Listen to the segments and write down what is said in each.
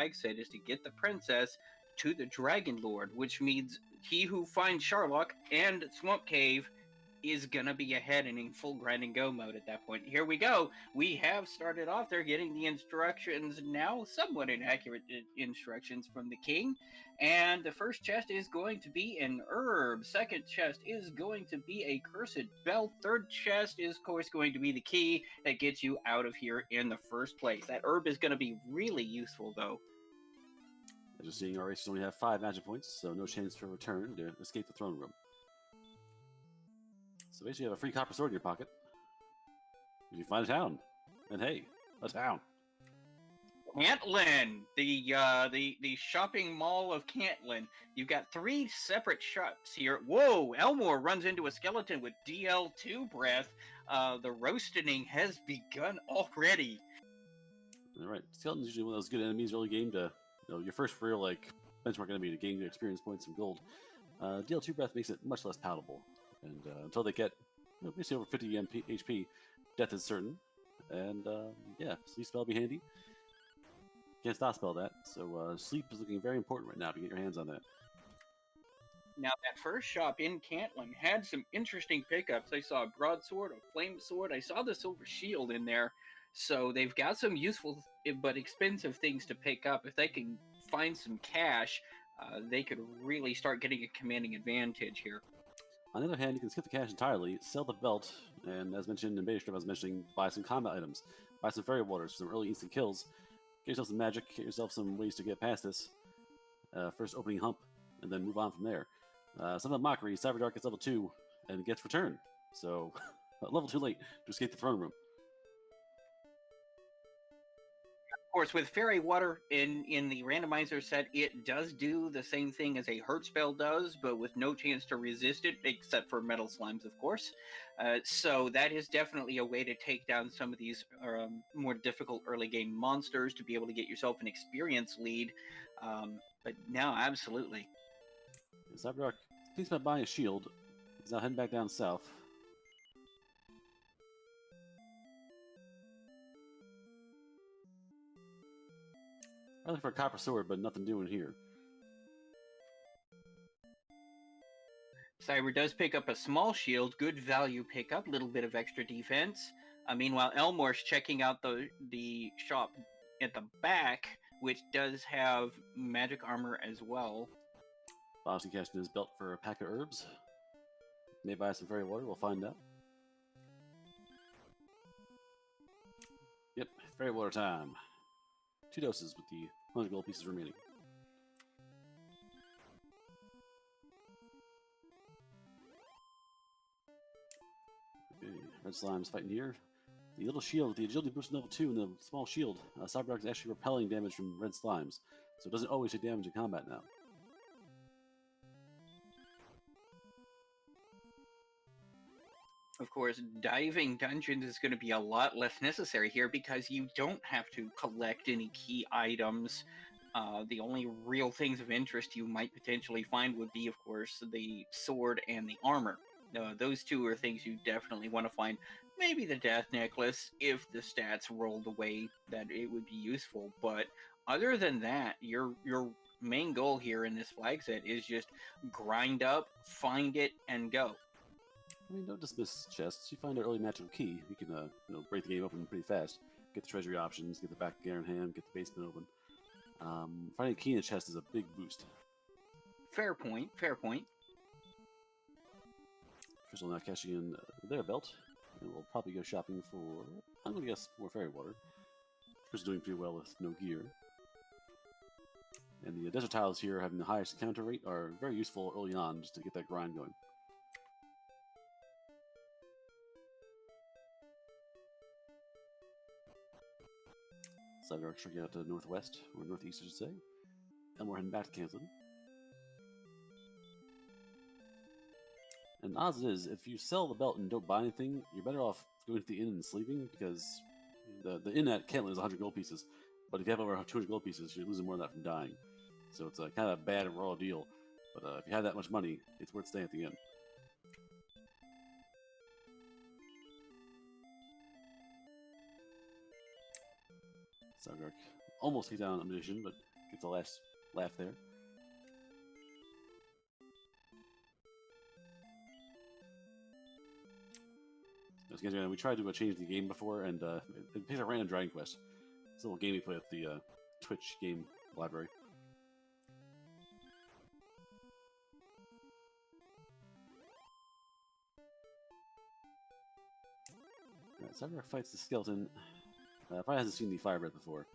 flag set is to get the princess to the Dragon Lord, which means he who finds Sharlock and Swamp Cave is gonna be ahead and in full grind and go mode at that point. Here we go. We have started off there getting the instructions now, somewhat inaccurate instructions from the king. And the first chest is going to be an herb. Second chest is going to be a cursed bell. Third chest is, of course, going to be the key that gets you out of here in the first place. That herb is going to be really useful, though. As you're seeing, our races only have 5 magic points, so no chance for return to escape the throne room. So basically you have a free copper sword in your pocket. You find a town. And hey, a town. Cantlin, the shopping mall of Cantlin. You've got 3 separate shops here. Whoa, Elmore runs into a skeleton with DL2 breath. The roasting has begun already. Alright, skeleton's usually one of those good enemies early game to, your first real, benchmark enemy to gain experience points and gold. DL2 breath makes it much less palatable. And until they get basically over 50 HP, death is certain. And yeah, sleep spell will be handy. Can't stop spell that, so sleep is looking very important right now to get your hands on that. Now, that first shop in Cantlin had some interesting pickups. I saw a broadsword, a flame sword. I saw the silver shield in there. So they've got some useful but expensive things to pick up. If they can find some cash, they could really start getting a commanding advantage here. On the other hand, you can skip the cash entirely, sell the belt, and as mentioned in beta stream, I was mentioning, buy some combat items. Buy some fairy waters for some early instant kills. Get yourself some magic, get yourself some ways to get past this. First opening hump, and then move on from there. Some of the Mockery, Cyberdark gets level 2, and gets return. So, level 2 late to escape the throne room. Of course, with Fairy Water in the Randomizer set, it does do the same thing as a Hurt spell does, but with no chance to resist it, except for Metal Slimes, of course. So that is definitely a way to take down some of these more difficult early game monsters to be able to get yourself an experience lead. But no, absolutely. Cyberdark thinks about buying a shield. He's now heading back down south. I'm looking for a copper sword, but nothing doing here. Cyber does pick up a small shield, good value pickup, little bit of extra defense. Meanwhile, Elmore's checking out the shop at the back, which does have magic armor as well. Obviously casting his belt for a pack of herbs. May buy some fairy water, we'll find out. Yep, fairy water time. 2 doses with the 100 gold pieces remaining. Okay, red slime's fighting here. The little shield, the agility boost level 2 and the small shield, Cyberdark is actually repelling damage from red slimes, so it doesn't always take damage in combat now. Of course, diving dungeons is going to be a lot less necessary here because you don't have to collect any key items. The only real things of interest you might potentially find would be, of course, the sword and the armor. Those 2 are things you definitely want to find. Maybe the death necklace, if the stats roll the way that it would be useful. But other than that, your main goal here in this flag set is just grind up, find it, and go. I mean, don't dismiss chests. You find an early magical key, you can, break the game open pretty fast. Get the treasury options, get the back gear in hand, get the basement open. Finding a key in a chest is a big boost. Fair point, fair point. Crystal now cashing in their belt, and we'll probably go shopping for, I'm going to guess, more fairy water. Crystal's doing pretty well with no gear. And the desert tiles here having the highest encounter rate are very useful early on just to get that grind going. Cyberdark striking out to the northwest, or northeast, I should say. And we're heading back to Cantlin. And odds it is, if you sell the belt and don't buy anything, you're better off going to the inn and sleeping, because the inn at Cantlin is 100 gold pieces. But if you have over 200 gold pieces, you're losing more than that from dying. So it's kind of a bad and raw deal. But if you have that much money, it's worth staying at the inn. Cyberdark almost takes down a magician, but Gets the last laugh there. We tried to change the game before, and it plays a random Dragon Quest. It's a little game we play at the Twitch game library. Alright, Cyberark fights the skeleton. Probably hasn't seen the fire breath before.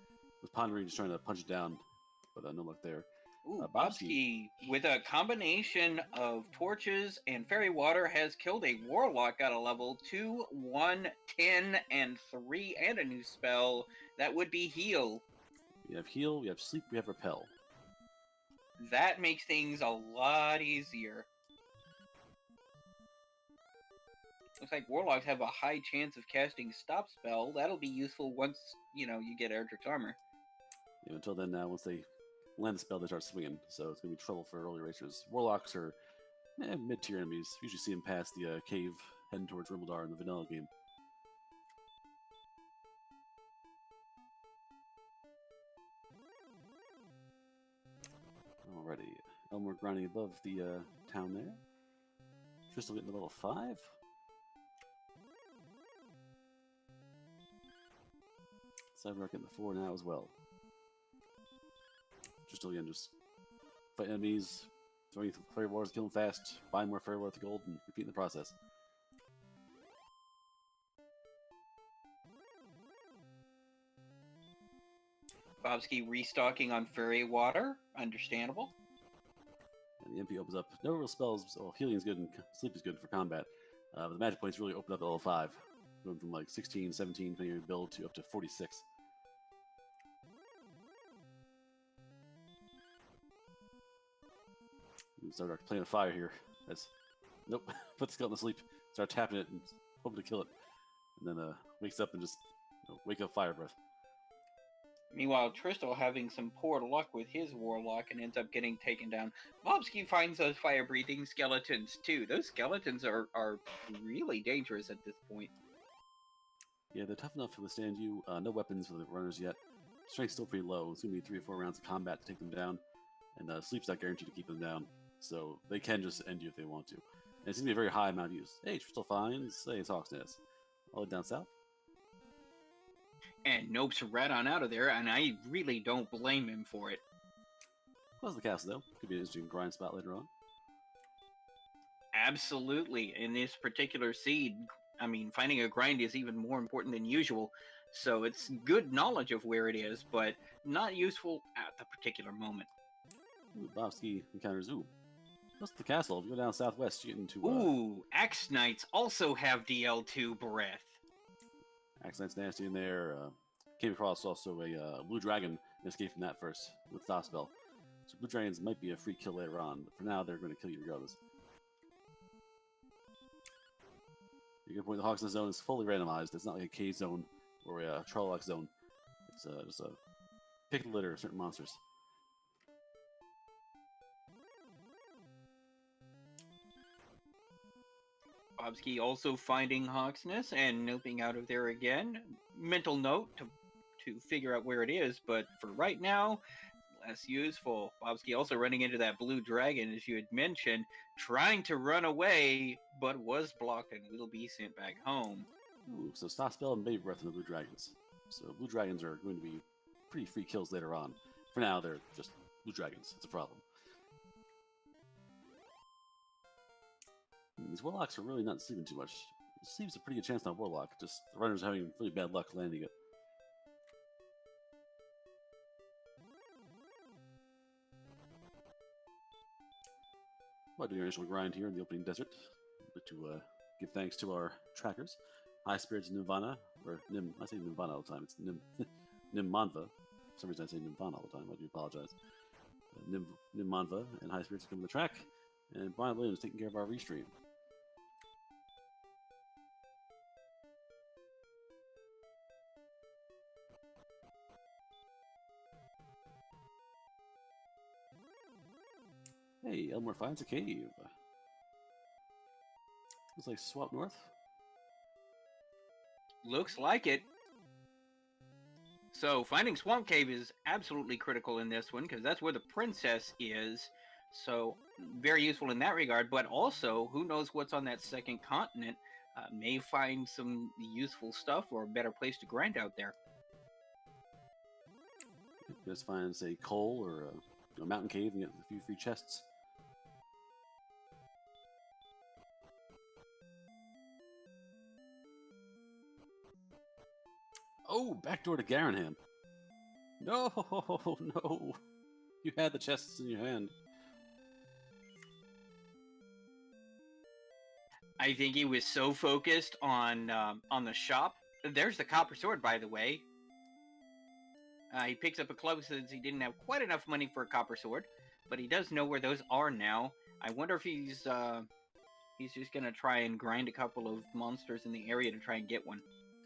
Was pondering just trying to punch it down, but no luck there. Ooh, Bobsky, with a combination of torches and fairy water, has killed a warlock at a level 2, 1, 10, and 3, and a new spell. That would be heal. We have heal, we have sleep, we have repel. That makes things a lot easier. Looks like warlocks have a high chance of casting stop spell. That'll be useful once, you get Erdrick's armor. Yeah, until then, once they land the spell, they start swinging, so it's going to be trouble for early racers. Warlocks are mid-tier enemies. Usually see them past the cave, heading towards Rimbledar in the vanilla game. Alrighty, Elmore grinding above the town there. Crystal getting to level 5. Cyberark getting the 4 now as well. Crystal again just fighting enemies, throwing fairy wars, killing fast, buying more fairy wars with gold, and repeating the process. Bobsky restocking on fairy water. Understandable. And the MP opens up. No real spells. Well, healing is good and sleep is good for combat. But the magic points really open up at level 5. Going from like 16, 17, depending on your build, to up to 46. Cyberark playing a fire here. Nope. Put the skeleton to sleep. Start tapping it and hoping to kill it. And then wakes up and just wake up fire breath. Meanwhile, Tristal having some poor luck with his warlock and ends up getting taken down. Bobsky finds those fire-breathing skeletons too. Those skeletons are really dangerous at this point. Yeah, they're tough enough to withstand you. No weapons for the runners yet. Strength's still pretty low. It's going to be 3 or 4 rounds of combat to take them down. And sleep's not guaranteed to keep them down. So they can just end you if they want to. And it's going to be a very high amount of use. Hey, Tristal finds. Hey, it's Hawk's Nest. All the way down south. And Nope's right on out of there, and I really don't blame him for it. Close the castle, though. Could be an interesting grind spot later on. Absolutely. In this particular seed, finding a grind is even more important than usual. So it's good knowledge of where it is, but not useful at the particular moment. Ooh, Bobsky encounters, close to the castle. If you go down southwest, you get into... Ooh, Axe Knights also have DL2 breath. Axe Knight's nasty in there. Came across also a blue dragon and escaped from that first with Stop Spell. So blue dragons might be a free kill later on, but for now they're going to kill you regardless. You can point the Hawks in the zone is fully randomized. It's not like a cave zone or a Trolloc zone. It's just a pick the litter of certain monsters. Bobsky also finding Hawk's Nest and noping out of there again. Mental note to figure out where it is, but for right now, less useful. Bobsky also running into that blue dragon, as you had mentioned, trying to run away, but was blocked and will be sent back home. Ooh, so Stop Spell and Baby Breath in the blue dragons. So blue dragons are going to be pretty free kills later on. For now, they're just blue dragons. It's a problem. These warlocks are really not sleeping too much. Sleep's a pretty good chance on warlock, just the runners are having really bad luck landing it. While doing our initial grind here in the opening desert, to give thanks to our trackers, High Spirits Nirvana, or Nim, I say Nirvana all the time, it's Nimmanva. For some reason I say Nirvana all the time, I do apologize. Nimmanva and High Spirits come to the track, and Brian Williams taking care of our restream. Hey, Elmore finds a cave. Looks like swap north. Looks like it. So finding Swamp Cave is absolutely critical in this one because that's where the princess is. So very useful in that regard. But also, who knows what's on that second continent? May find some useful stuff or a better place to grind out there. Just find, say, coal or a mountain cave and get a few free chests. Oh, back door to Garanham. No, no. You had the chests in your hand. I think he was so focused on the shop. There's the copper sword, by the way. He picks up a club since he didn't have quite enough money for a copper sword, but he does know where those are now. I wonder if he's just gonna try and grind a couple of monsters in the area to try and get one.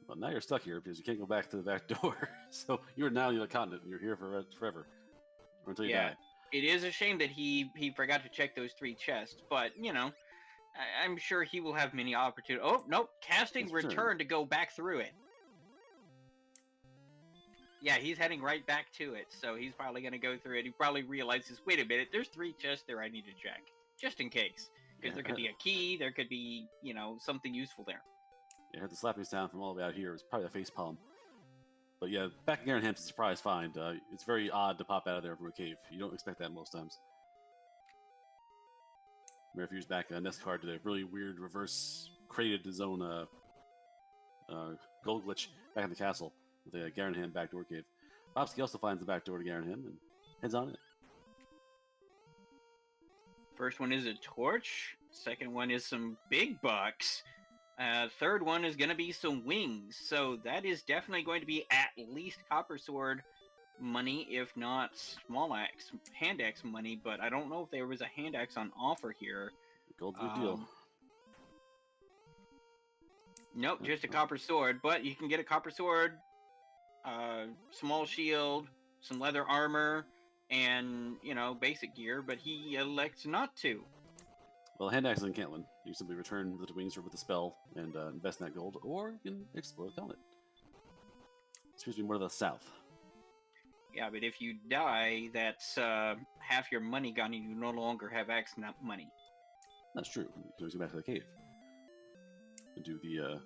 Well, now you're stuck here because you can't go back to the back door. So you're now in the continent and you're here forever. Or until you die. It is a shame that he forgot to check those 3 chests, but, you know, I'm sure he will have many opportunities. Oh, nope, casting return to go back through it. Yeah, he's heading right back to it, so he's probably going to go through it. He probably realizes, wait a minute, there's 3 chests there I need to check, just in case. Because there could be a key, there could be, you know, something useful there. Yeah, I heard the slapping sound from all the way out here. It was probably a face palm. But yeah, back in Garanham's a surprise find. It's very odd to pop out of there from a cave. You don't expect that most times. Refuge back Nest card to the really weird reverse created his own gold glitch back in the castle with the Garanham backdoor cave. Bobsky also finds the back door to Garanham and heads on it. First one is a torch. Second one is some big bucks. Third one is going to be some wings. So that is definitely going to be at least copper sword money, if not small axe, hand axe money. But I don't know if there was a hand axe on offer here. Gold's a good deal. Nope, just a copper sword. But you can get a copper sword, small shield, some leather armor, and, you know, basic gear. But he elects not to. Well, hand axe in Cantlin. You simply return the wings with a spell and invest in that gold, or you can explode a helmet. This seems to be more to the south. Yeah, but if you die, that's half your money gone, and you no longer have axe money. That's true. You can always go back to the cave and do the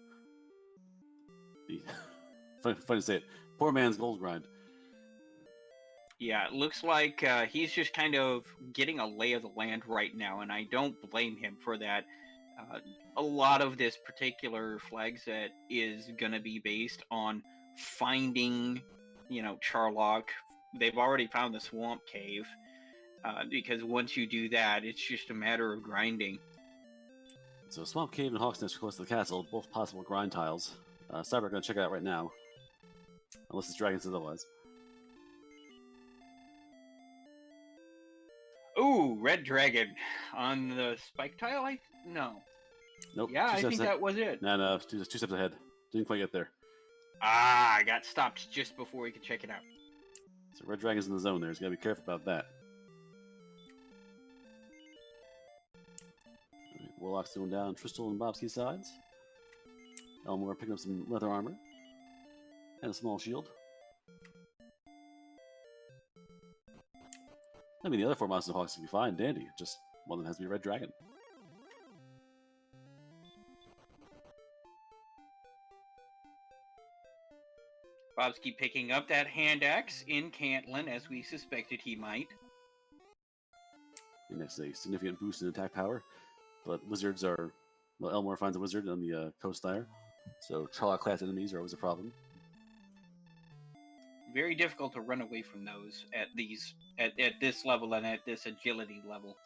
funny to say it, poor man's gold grind. Yeah, it looks like he's just kind of getting a lay of the land right now, and I don't blame him for that. A lot of this particular flag set is going to be based on finding, you know, Charlock. They've already found the Swamp Cave, because once you do that, it's just a matter of grinding. So Swamp Cave and Hawk's Nest are close to the castle, both possible grind tiles. Cyber going to check it out right now, unless this dragon says otherwise. Ooh, red dragon on the spike tile. No. Nope. Yeah, I think that was it. No, two steps ahead. Didn't quite get there. Ah, I got stopped just before we could check it out. So red dragon's in the zone there. He's got to be careful about that. Right, Warlock's going down Tristal and Bobsky's sides. Elmore picking up some leather armor. And a small shield. I mean, the other 4 monsters of Hawks can be fine, dandy. Just one of them has to be a red dragon. Bobsky picking up that hand axe in Cantlin, as we suspected he might. And that's a significant boost in attack power. But wizards are... Well, Elmore finds a wizard on the coast there. So Charlock-class enemies are always a problem. Very difficult to run away from those at this level and at this agility level.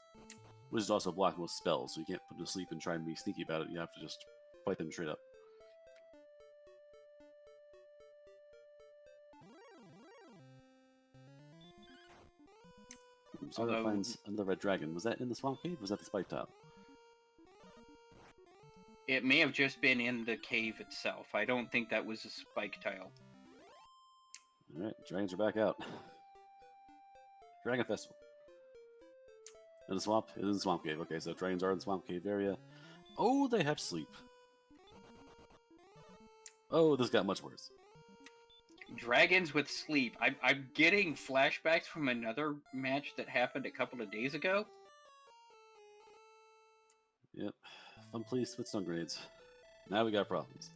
Wizards also block most spells, so you can't put them to sleep and try and be sneaky about it. You have to just fight them straight up. So that finds another red dragon. Was that in the swamp cave? Or was that the spike tile? It may have just been in the cave itself. I don't think that was a spike tile. Alright, dragons are back out. Dragon Festival. In the swamp? It is in the swamp cave. Okay, so dragons are in the swamp cave area. Oh, they have sleep. Oh, this got much worse. Dragons with sleep. I'm getting flashbacks from another match that happened a couple of days ago. Yep. Fun police with stun grenades. Now we got problems.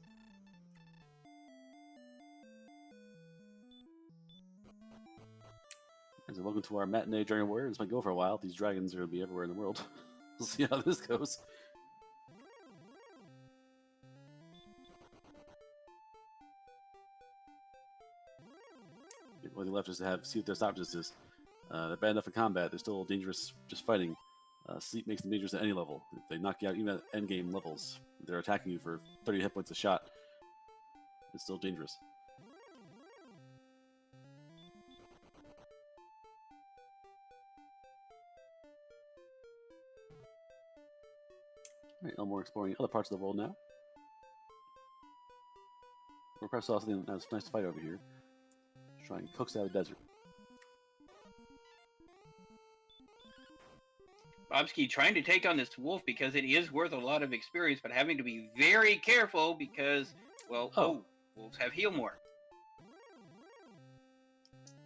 So welcome to our matinee Dragon Warrior. This might go for a while. These dragons are going to be everywhere in the world. We'll see how this goes. The only thing left is to see what their stop distance is. They're bad enough in combat. They're still dangerous just fighting. Sleep makes them dangerous at any level. If they knock you out even at endgame levels, if they're attacking you for 30 hit points a shot, it's still dangerous. Alright, Elmore exploring other parts of the world now. We're perhaps saw something that's nice to fight over here. Let's try and coax out of the desert. Bobsky trying to take on this wolf because it is worth a lot of experience, but having to be very careful because, well, wolves have heal more.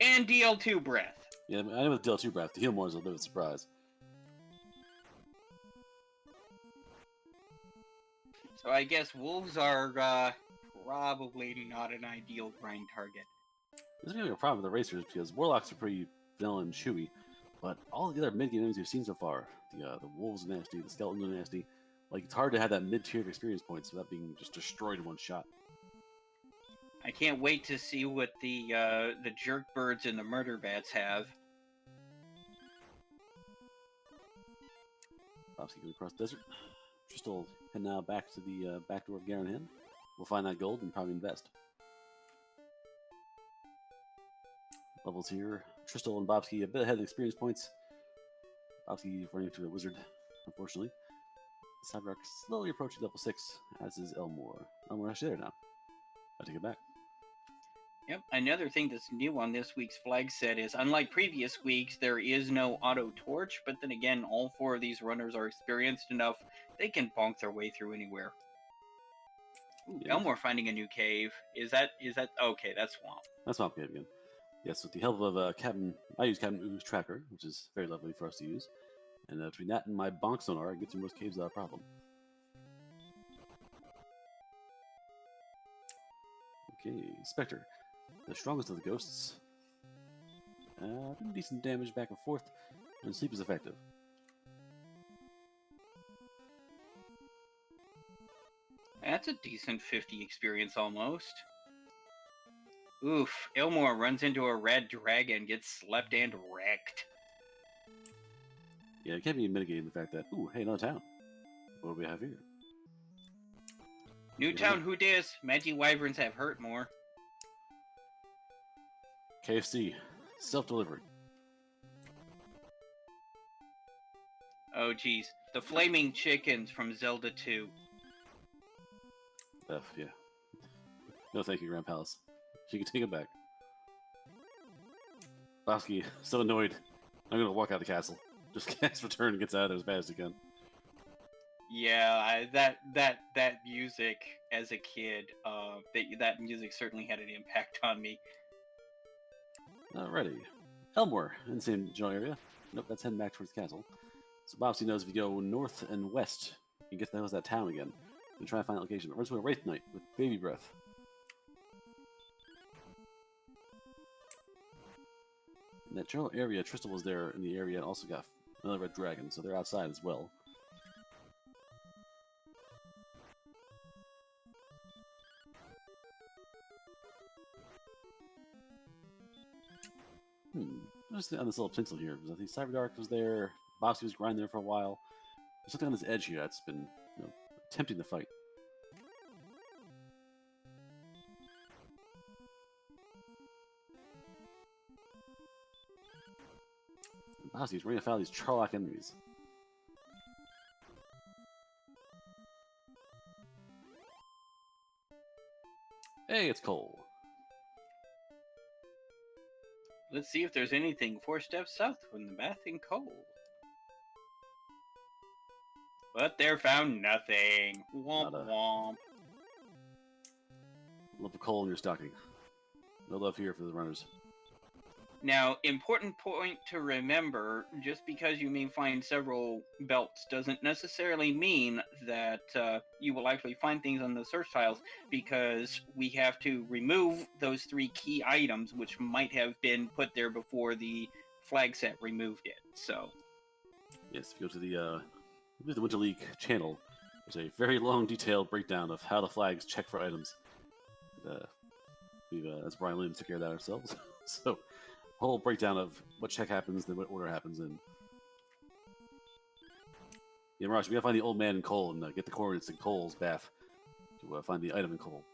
And DL2 breath. Yeah, I know with DL2 breath, the heal more is a bit of a surprise. So I guess wolves are probably not an ideal grind target. There's really a problem with the racers because warlocks are pretty vanilla and chewy, but all the other mid-game enemies we've seen so far, the wolves are nasty, the skeletons are nasty. Like, it's hard to have that mid-tier of experience points without being just destroyed in one shot. I can't wait to see what the jerk birds and the murder bats have. Obviously, going across the desert. Tristal heading now back to the back door of Garenhan. We'll find that gold and probably invest. Levels here. Tristal and Bobsky a bit ahead of experience points. Bobsky running into a wizard, unfortunately. Cyberark slowly approaching level 6, as is Elmore. Elmore actually there now. I take it back. Yep, another thing that's new on this week's flag set is, unlike previous weeks, there is no auto torch, but then again, all 4 of these runners are experienced enough, they can bonk their way through anywhere. Ooh, Yeah. Elmore finding a new cave. Is that okay, that's Swamp. That's Swamp Cave again. Yes, with the help of Captain, I use Captain Ooze Tracker, which is very lovely for us to use. And between that and my bonk sonar, I get through most caves without a problem. Okay, Spectre. The strongest of the ghosts. Doing decent damage back and forth, and sleep is effective. That's a decent 50 experience almost. Oof, Elmore runs into a red dragon, gets slept and wrecked. Yeah, it can't be mitigating the fact that, ooh, hey, another town. What do we have here? Newtown, who dis? Magi Wyverns have hurt more. KFC. Self-delivery. Oh, geez. The flaming chickens from Zelda 2. Yeah. No thank you, Grand Palace. You can take it back. Bobsky, so annoyed. I'm gonna walk out of the castle. Just cast return and gets out of there as fast as he can. Yeah, that music as a kid, that music certainly had an impact on me. Alrighty. Elmore, in the same general area. Nope, that's heading back towards the castle. So Bobsky knows if you go north and west, you can get to the hell's that town again. And try to find that location. But runs to a Wraith Knight with baby breath. In that general area, Tristal was there in the area and also got another red dragon, so they're outside as well. Just on this little pencil here. I think Cyberdark was there. Bobsky was grinding there for a while. There's something on this edge here that's been, tempting the fight. Bobsky's running afoul of these Charlock enemies. Hey, it's Cole. Let's see if there's anything 4 steps south from the bathing coal. But there found nothing. Womp Nada. womp. Love the coal in your stocking. no love here for the runners. Now, important point to remember, just because you may find several belts doesn't necessarily mean that you will actually find things on the search tiles, because we have to remove those 3 key items which might have been put there before the flag set removed it. So, Yes, if you go to the Winter League channel, there's a very long, detailed breakdown of how the flags check for items. That's Brian Williams took care of that ourselves. So, whole breakdown of what check happens, then what order happens in. Yeah, Mirage, we gotta find the old man in coal and get the coordinates in Cole's bath to find the item in coal.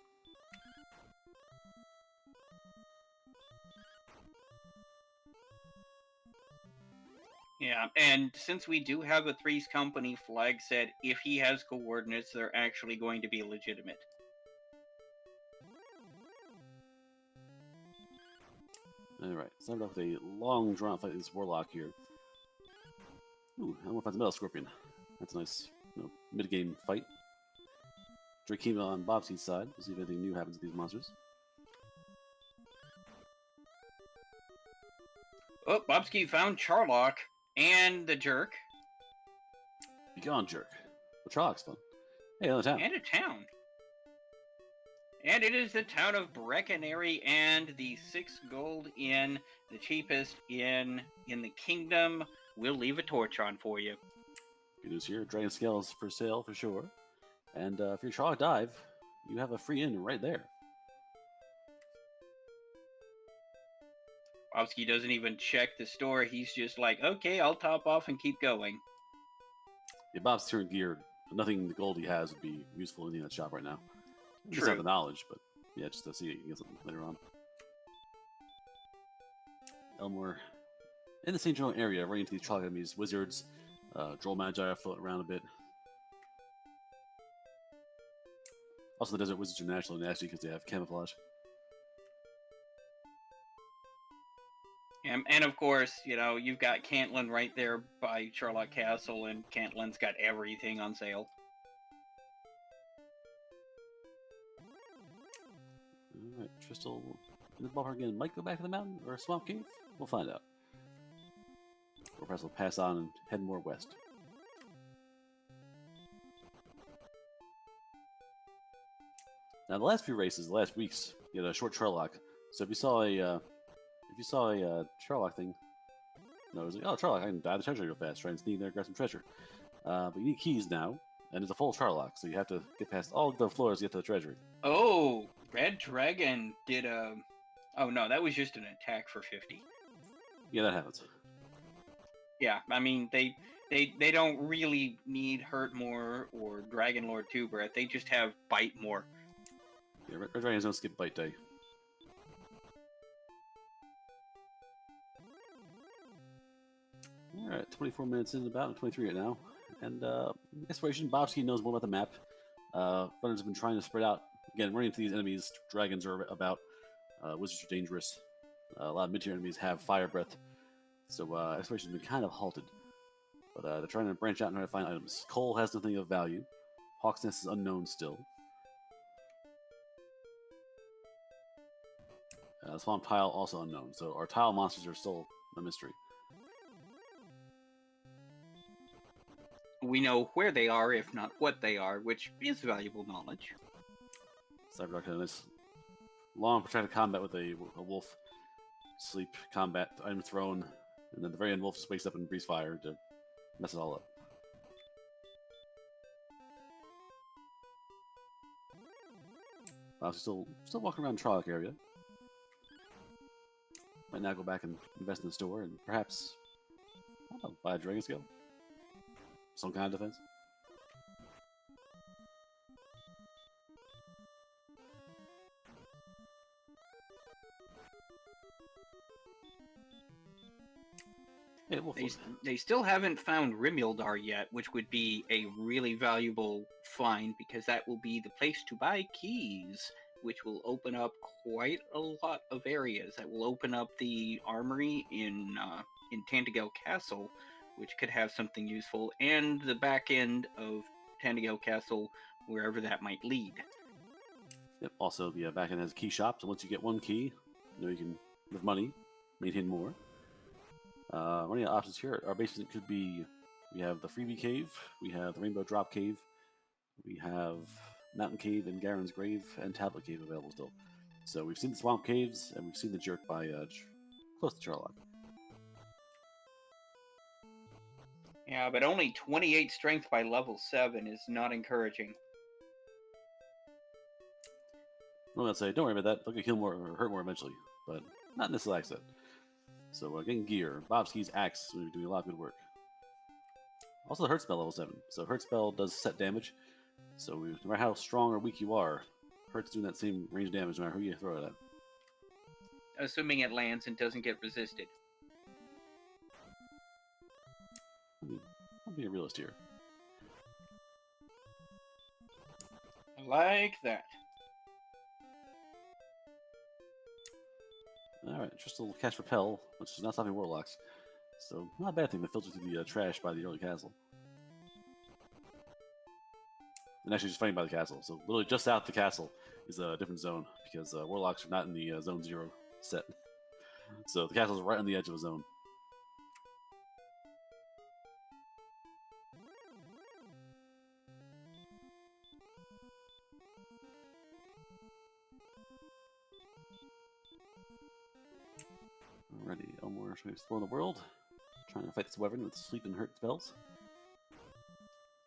yeah, and since we do have a Three's Company flag set, if he has coordinates, they're actually going to be legitimate. Alright, started off with a long drawn out fight with this Warlock here. Ooh, I want to find the Metal Scorpion. That's a nice, mid-game fight. Drakima on Bobsky's side. We'll see if anything new happens to these monsters. Oh, Bobsky found Charlock and the Jerk. Be gone, Jerk. Well, Charlock's fun. Hey, another town. And a town. And it is the town of Breckenary, and the 6 gold inn, the cheapest inn in the kingdom. We'll leave a torch on for you. Good news here. Dragon Scale is for sale for sure. And if you're Charlock Dive, you have a free inn right there. Bobsky doesn't even check the store. He's just like, okay, I'll top off and keep going. Yeah, Bob's turned geared. Nothing the gold he has would be useful in that shop right now. Just True. have the knowledge, but yeah, just to see it, you can get something later on. Elmore, in the same general area, running into these Charlock enemies, wizards, Droll Magi are floating around a bit. Also, the Desert Wizards are naturally nasty because they have camouflage. And of course, you've got Cantlin right there by Charlock Castle, and Cantlin's got everything on sale. Alright, Tristal in the ballpark again. Might go back to the mountain or Swamp Cave? We'll find out. Or perhaps we'll pass on and head more west. Now, the last few races, the last weeks, you had a short Charlock. So if you saw a Charlock thing, it was like, oh, Charlock, I can dive the treasure real fast, try and sneak in there, grab some treasure. But you need keys now, and it's a full Charlock, so you have to get past all the floors to get to the treasury. Oh, Red Dragon did a... Oh, no, that was just an attack for 50. Yeah, that happens. Yeah, I mean, they don't really need Hurt More or Dragon Lord 2 Breath. They just have Bite More. Yeah, Red Dragons don't skip Bite Day. Alright, 24 minutes in about, 23 right now. And exploration, Bobsky knows more about the map. Runners have been trying to spread out. Again, running into these enemies, dragons are about, wizards are dangerous. A lot of mid-tier enemies have fire breath. So exploration has been kind of halted. But they're trying to branch out and try to find items. Coal has nothing of value. Hawk's Nest is unknown still. Swamp Tile also unknown. So our tile monsters are still a mystery. We know where they are, if not what they are, which is valuable knowledge. Cyberduck had a nice long protracted combat with a wolf. Sleep, combat, item thrown, and then the very end wolf just wakes up and breathes fire to mess it all up. Still walking around the Charlock area. Might now go back and invest in the store and perhaps, I don't know, buy a Dragon Scale. Some kind of defense. Yeah, they still haven't found Rimildar yet, which would be a really valuable find, because that will be the place to buy keys, which will open up quite a lot of areas. That will open up the armory in Tantagel Castle, which could have something useful, and the back end of Tantagel Castle, wherever that might lead. Yep. Also, the back end has key shops, and once you get one key, You can, with money, maintain more. Running out of options here. Our basement could be, we have the Freebie Cave, we have the Rainbow Drop Cave, we have Mountain Cave and Garen's Grave, and Tablet Cave available still. So we've seen the Swamp Caves, and we've seen the Jerk by close to Charlock. Yeah, but only 28 strength by level 7 is not encouraging. I'm going to say, don't worry about that. They'll get heal more or hurt more eventually, but not in this set. So getting gear. Bobski's axe is doing a lot of good work. Also, the Hurt Spell level 7. So Hurt Spell does set damage. So no matter how strong or weak you are, Hurt's doing that same range damage no matter who you throw it at. Assuming it lands and doesn't get resisted. I'll be a realist here. Like that. Alright, just a little cast Repel, which is not stopping Warlocks. So, not a bad thing to filter through the trash by the early castle. And actually just fighting by the castle. So, literally just south of the castle is a different zone, because Warlocks are not in the Zone 0 set. So, the castle is right on the edge of a zone. Alrighty, Elmore is trying to explore the world, trying to fight this wyvern with sleep and hurt spells.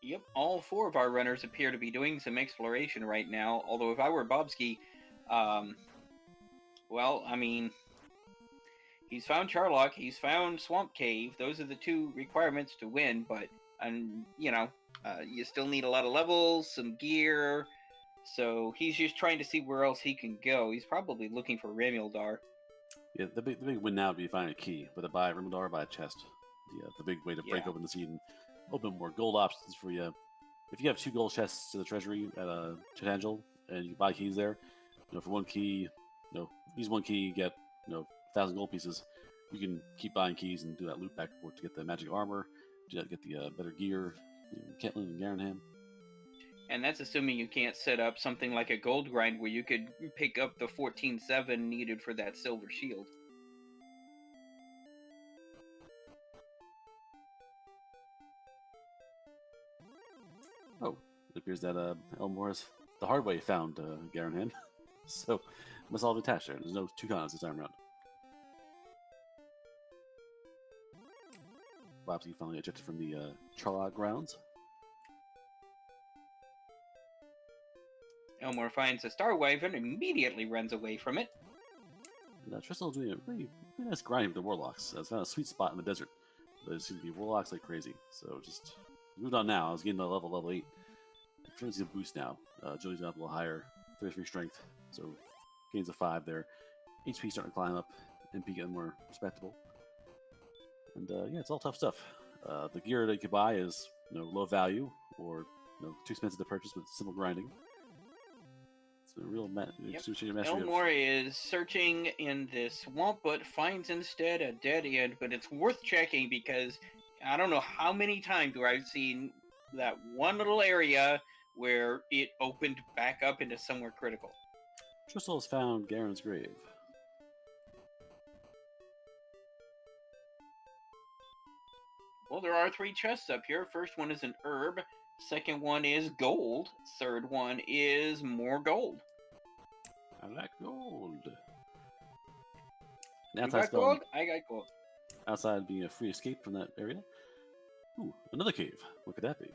Yep, all 4 of our runners appear to be doing some exploration right now, although if I were Bobski, well, I mean, he's found Charlock, he's found Swamp Cave, those are the 2 requirements to win, but, you know, you still need a lot of levels, some gear, so he's just trying to see where else he can go. He's probably looking for Remildar. Yeah, the big win now would be finding a key, whether by Remildar or by a chest. The big way to break open the seed and open more gold options for you. If you have 2 gold chests to the treasury at Chetangel, and you buy keys there, for 1 key, use 1 key, get 1,000 gold pieces. You can keep buying keys and do that loot back and forth to get the magic armor, to get the better gear, Caitlin and Garenham. And that's assuming you can't set up something like a gold grind where you could pick up the 14-7 needed for that silver shield. Oh, it appears that Elmore has the hard way found Garenham. So, must all be attached there. There's no 2 cons this time around. Bobsky finally ejected from the Charlock grounds. Elmore finds a star wyvern and immediately runs away from it. And Tristan is doing a really nice grinding with the Warlocks. It's found a sweet spot in the desert. There seems to be Warlocks like crazy. So just moved on now. I was getting to level 8. Trinity a boost now. Joey's up a little higher. 33 strength. So gains a 5 there. HP starting to climb up. MP getting more respectable. And yeah, it's all tough stuff. The gear that you can buy is low value or too expensive to purchase with simple grinding. It's a real Elmore is searching in this swamp, but finds instead a dead end. But it's worth checking because I don't know how many times where I've seen that one little area where it opened back up into somewhere critical. Tristal has found Garen's grave. Well, there are 3 chests up here. First one is an herb. Second one is gold. Third one is more gold. I like gold. You got gold? I got gold. Outside being a free escape from that area. Ooh, another cave. What could that be?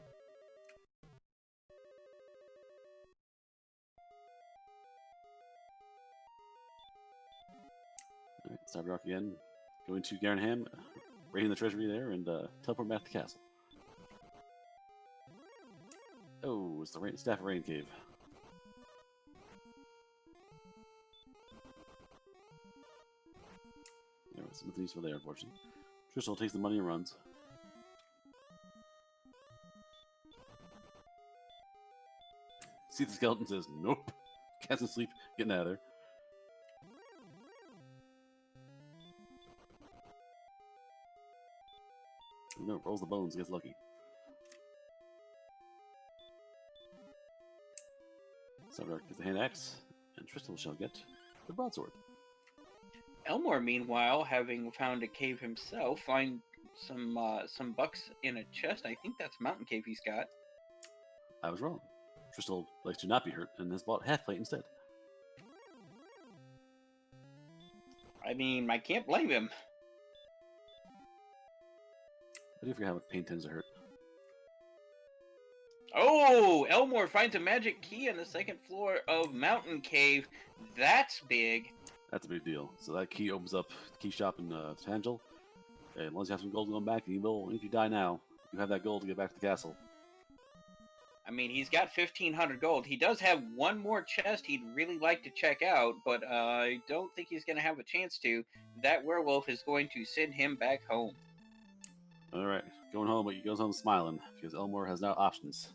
Alright, Cyberrock again. Going to Garenham, raiding the treasury there, and teleport back to the castle. Oh, it's the Staff of Rain Cave. There was nothing useful there, unfortunately. Tristal takes the money and runs. See the skeleton says, nope. Cat's asleep, getting out of there. No, rolls the bones, gets lucky. Cyberark gets the hand axe, and Tristal shall get the broadsword. Elmore, meanwhile, having found a cave himself, find some bucks in a chest. I think that's Mountain Cave he's got. I was wrong. Crystal likes to not be hurt and has bought half plate instead. I mean, I can't blame him. I do forget how much pain tends to hurt. Oh, Elmore finds a magic key on the second floor of Mountain Cave. That's big. That's a big deal. So that key opens up the key shop in Tangel. And once you have some gold going back, and you will, if you die now, you have that gold to get back to the castle. I mean, he's got 1,500 gold. He does have one more chest he'd really like to check out, but I don't think he's going to have a chance to. That werewolf is going to send him back home. All right, going home, but he goes home smiling because Elmore has now options.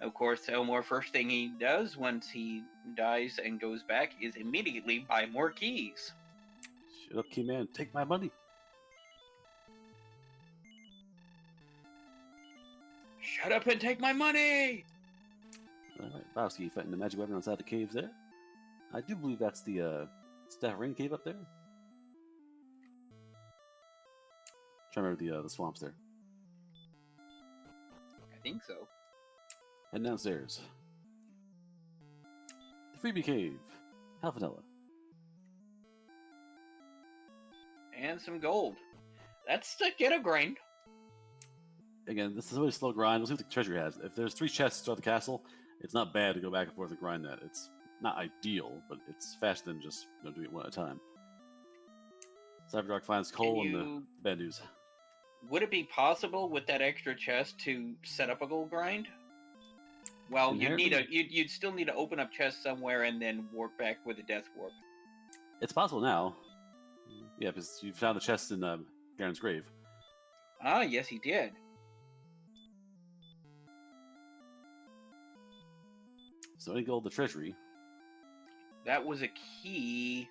Of course, Elmore, first thing he does once he dies and goes back is immediately buy more keys. Shut up, key man. Take my money. Shut up and take my money! All right, Bowski fighting the magic weapon outside the caves there. I do believe that's the Staff Ring cave up there. Try to remember the swamps there. I think so. Head downstairs. The Freebie Cave. Halfanella. And some gold. That's to get a grind. Again, this is a really slow grind. We'll see what the treasury has. If there's 3 chests throughout the castle, it's not bad to go back and forth and grind that. It's not ideal, but it's faster than just doing it one at a time. Cyberdark finds coal and the bad news. Would it be possible with that extra chest to set up a gold grind? Well, you'd still need to open up chests somewhere and then warp back with a death warp. It's possible now. Yeah, because you found the chest in Garen's grave. Ah, yes, he did. So any gold, the treasury. That was a key.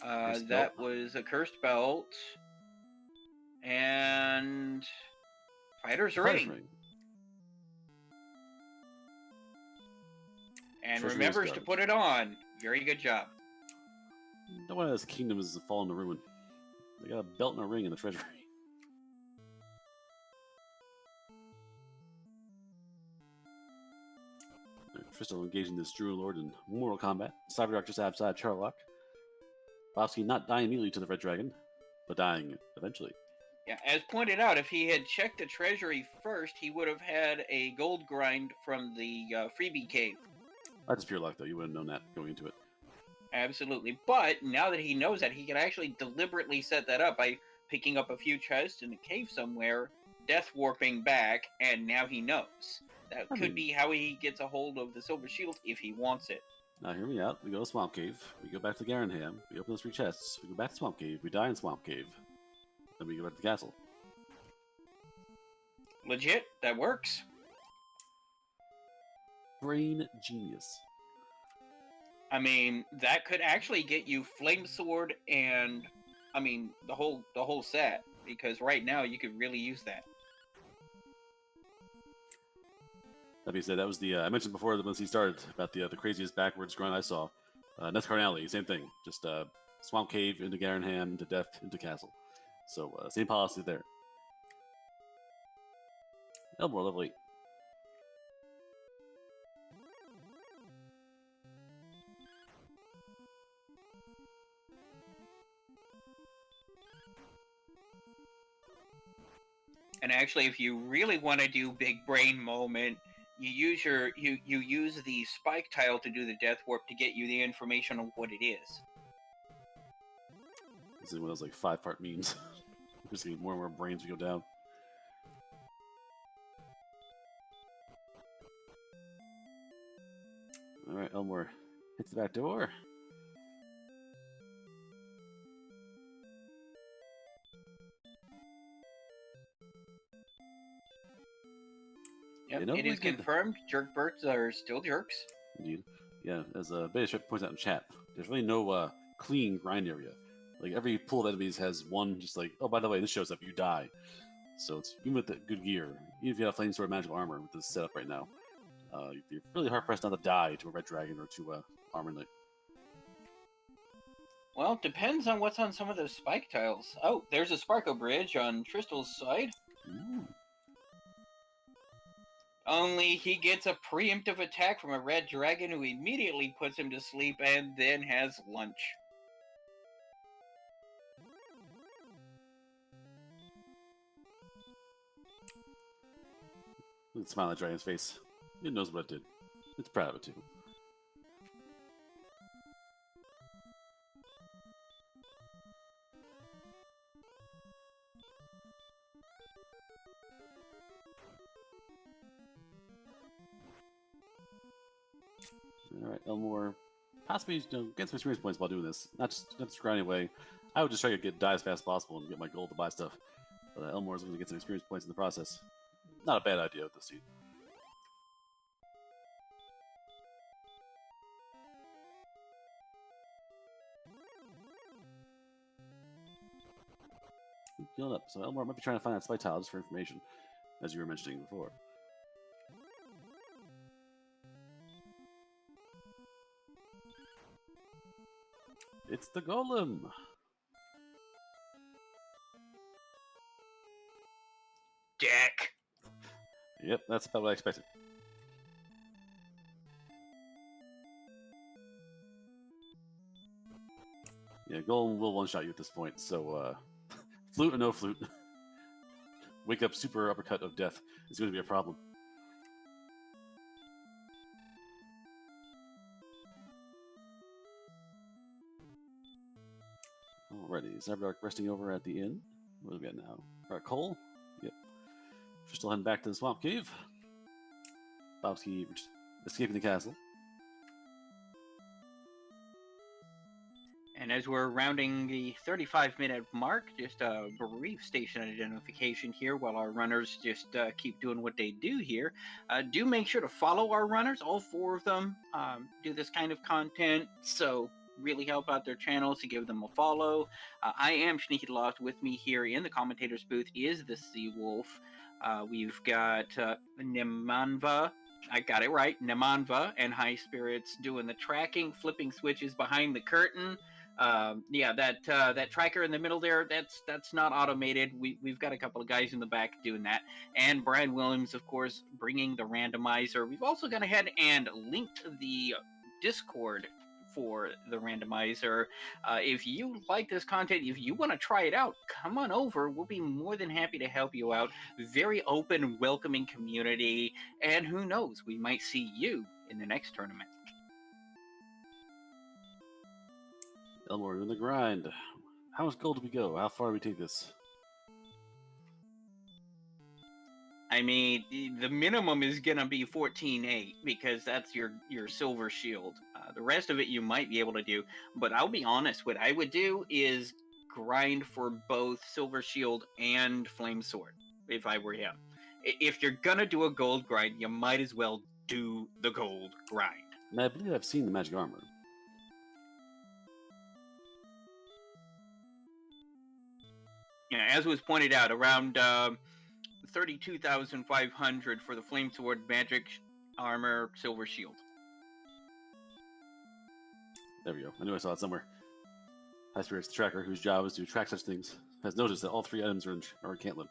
That was a cursed belt. And Fighter's Ring. And Treasury remembers to put it on. Very good job. No one of this kingdom has fallen to ruin. They got a belt and a ring in the treasury. Crystal engaging this Druid Lord in mortal combat. Cyberdark just outside Charlock. Bowski not dying immediately to the Red Dragon, but dying eventually. Yeah, as pointed out, if he had checked the treasury first, he would have had a gold grind from the Freebie Cave. That's pure luck, though. You wouldn't have known that going into it. Absolutely. But now that he knows that, he can actually deliberately set that up by picking up a few chests in a cave somewhere, death warping back, and now he knows. That could be how he gets a hold of the Silver Shield if he wants it. Now, hear me out. We go to Swamp Cave. We go back to Garenham. We open those 3 chests. We go back to Swamp Cave. We die in Swamp Cave. Then we go back to the castle. Legit. That works. Brain genius. I mean, that could actually get you Flame Sword and, I mean, the whole set. Because right now, you could really use that. That being said, that was the I mentioned before once he started about the craziest backwards grind I saw. Nethcarn Alley, same thing. Just Swamp Cave into Garenham, into Death, into Castle. So same policy there. Elmore, level 8. And actually, if you really want to do big brain moment, you use the spike tile to do the death warp to get you the information on what it is. This is one of those like 5-part memes. Just getting more and more brains we go down. All right, Elmore hits the back door. Yep, it is confirmed. Jerk birds are still jerks. Indeed. Yeah, as Beta points out in chat, there's really no clean grind area. Like every pool of enemies has one just like, oh, by the way, this shows up, you die. So it's even with the good gear, even if you have flame sword magical armor with this setup right now, you're really hard pressed not to die to a red dragon or to a armor knight. Well, it depends on what's on some of those spike tiles. Oh, there's a Sparkle Bridge on Tristal's side. Ooh. Only he gets a preemptive attack from a red dragon who immediately puts him to sleep and then has lunch. Look at the smile on the dragon's face. It knows what it did. It's proud of it too. Alright, Elmore. Possibly, get some experience points while doing this. Not just grinding away. I would just try to die as fast as possible and get my gold to buy stuff. But Elmore's going to get some experience points in the process. Not a bad idea with this team. Healing up. So Elmore might be trying to find that spy tile just for information, as you were mentioning before. It's the golem! Dick! Yep, that's about what I expected. Yeah, golem will one-shot you at this point, so flute or no flute. Wake up super uppercut of death is going to be a problem. Alrighty, Cyberdark resting over at the inn. What do we got now? Alright, Cole? Yep. We're still heading back to the Swamp Cave. Bobsky escaping the castle. And as we're rounding the 35-minute mark, just a brief station identification here while our runners just keep doing what they do here. Do make sure to follow our runners, all 4 of them do this kind of content, so really help out their channels to give them a follow. I am Sneaky Lost. With me here in the commentator's booth is the Sea Wolf. We've got Nemanva. I got it right, Nemanva and High Spirits doing the tracking, flipping switches behind the curtain. Yeah, that tracker in the middle there, that's not automated. We've got a couple of guys in the back doing that. And Brian Williams, of course, bringing the randomizer. We've also gone ahead and linked the Discord for the randomizer. If you like this content, if you want to try it out, come on over. We'll be more than happy to help you out. Very open, welcoming community. And who knows, we might see you in the next tournament. Elmore in the grind. How much gold do we go? How far do we take this? I mean, the minimum is going to be 14.8 because that's your silver shield. The rest of it you might be able to do, but I'll be honest, what I would do is grind for both silver shield and flame sword if I were him. If you're going to do a gold grind, you might as well do the gold grind. And I believe I've seen the magic armor. Yeah, as was pointed out, around 32,500 for the flame sword, magic armor, silver shield. There we go. I knew I saw it somewhere. High Spirit's the tracker, whose job is to track such things, has noticed that all 3 items are in Cantlin.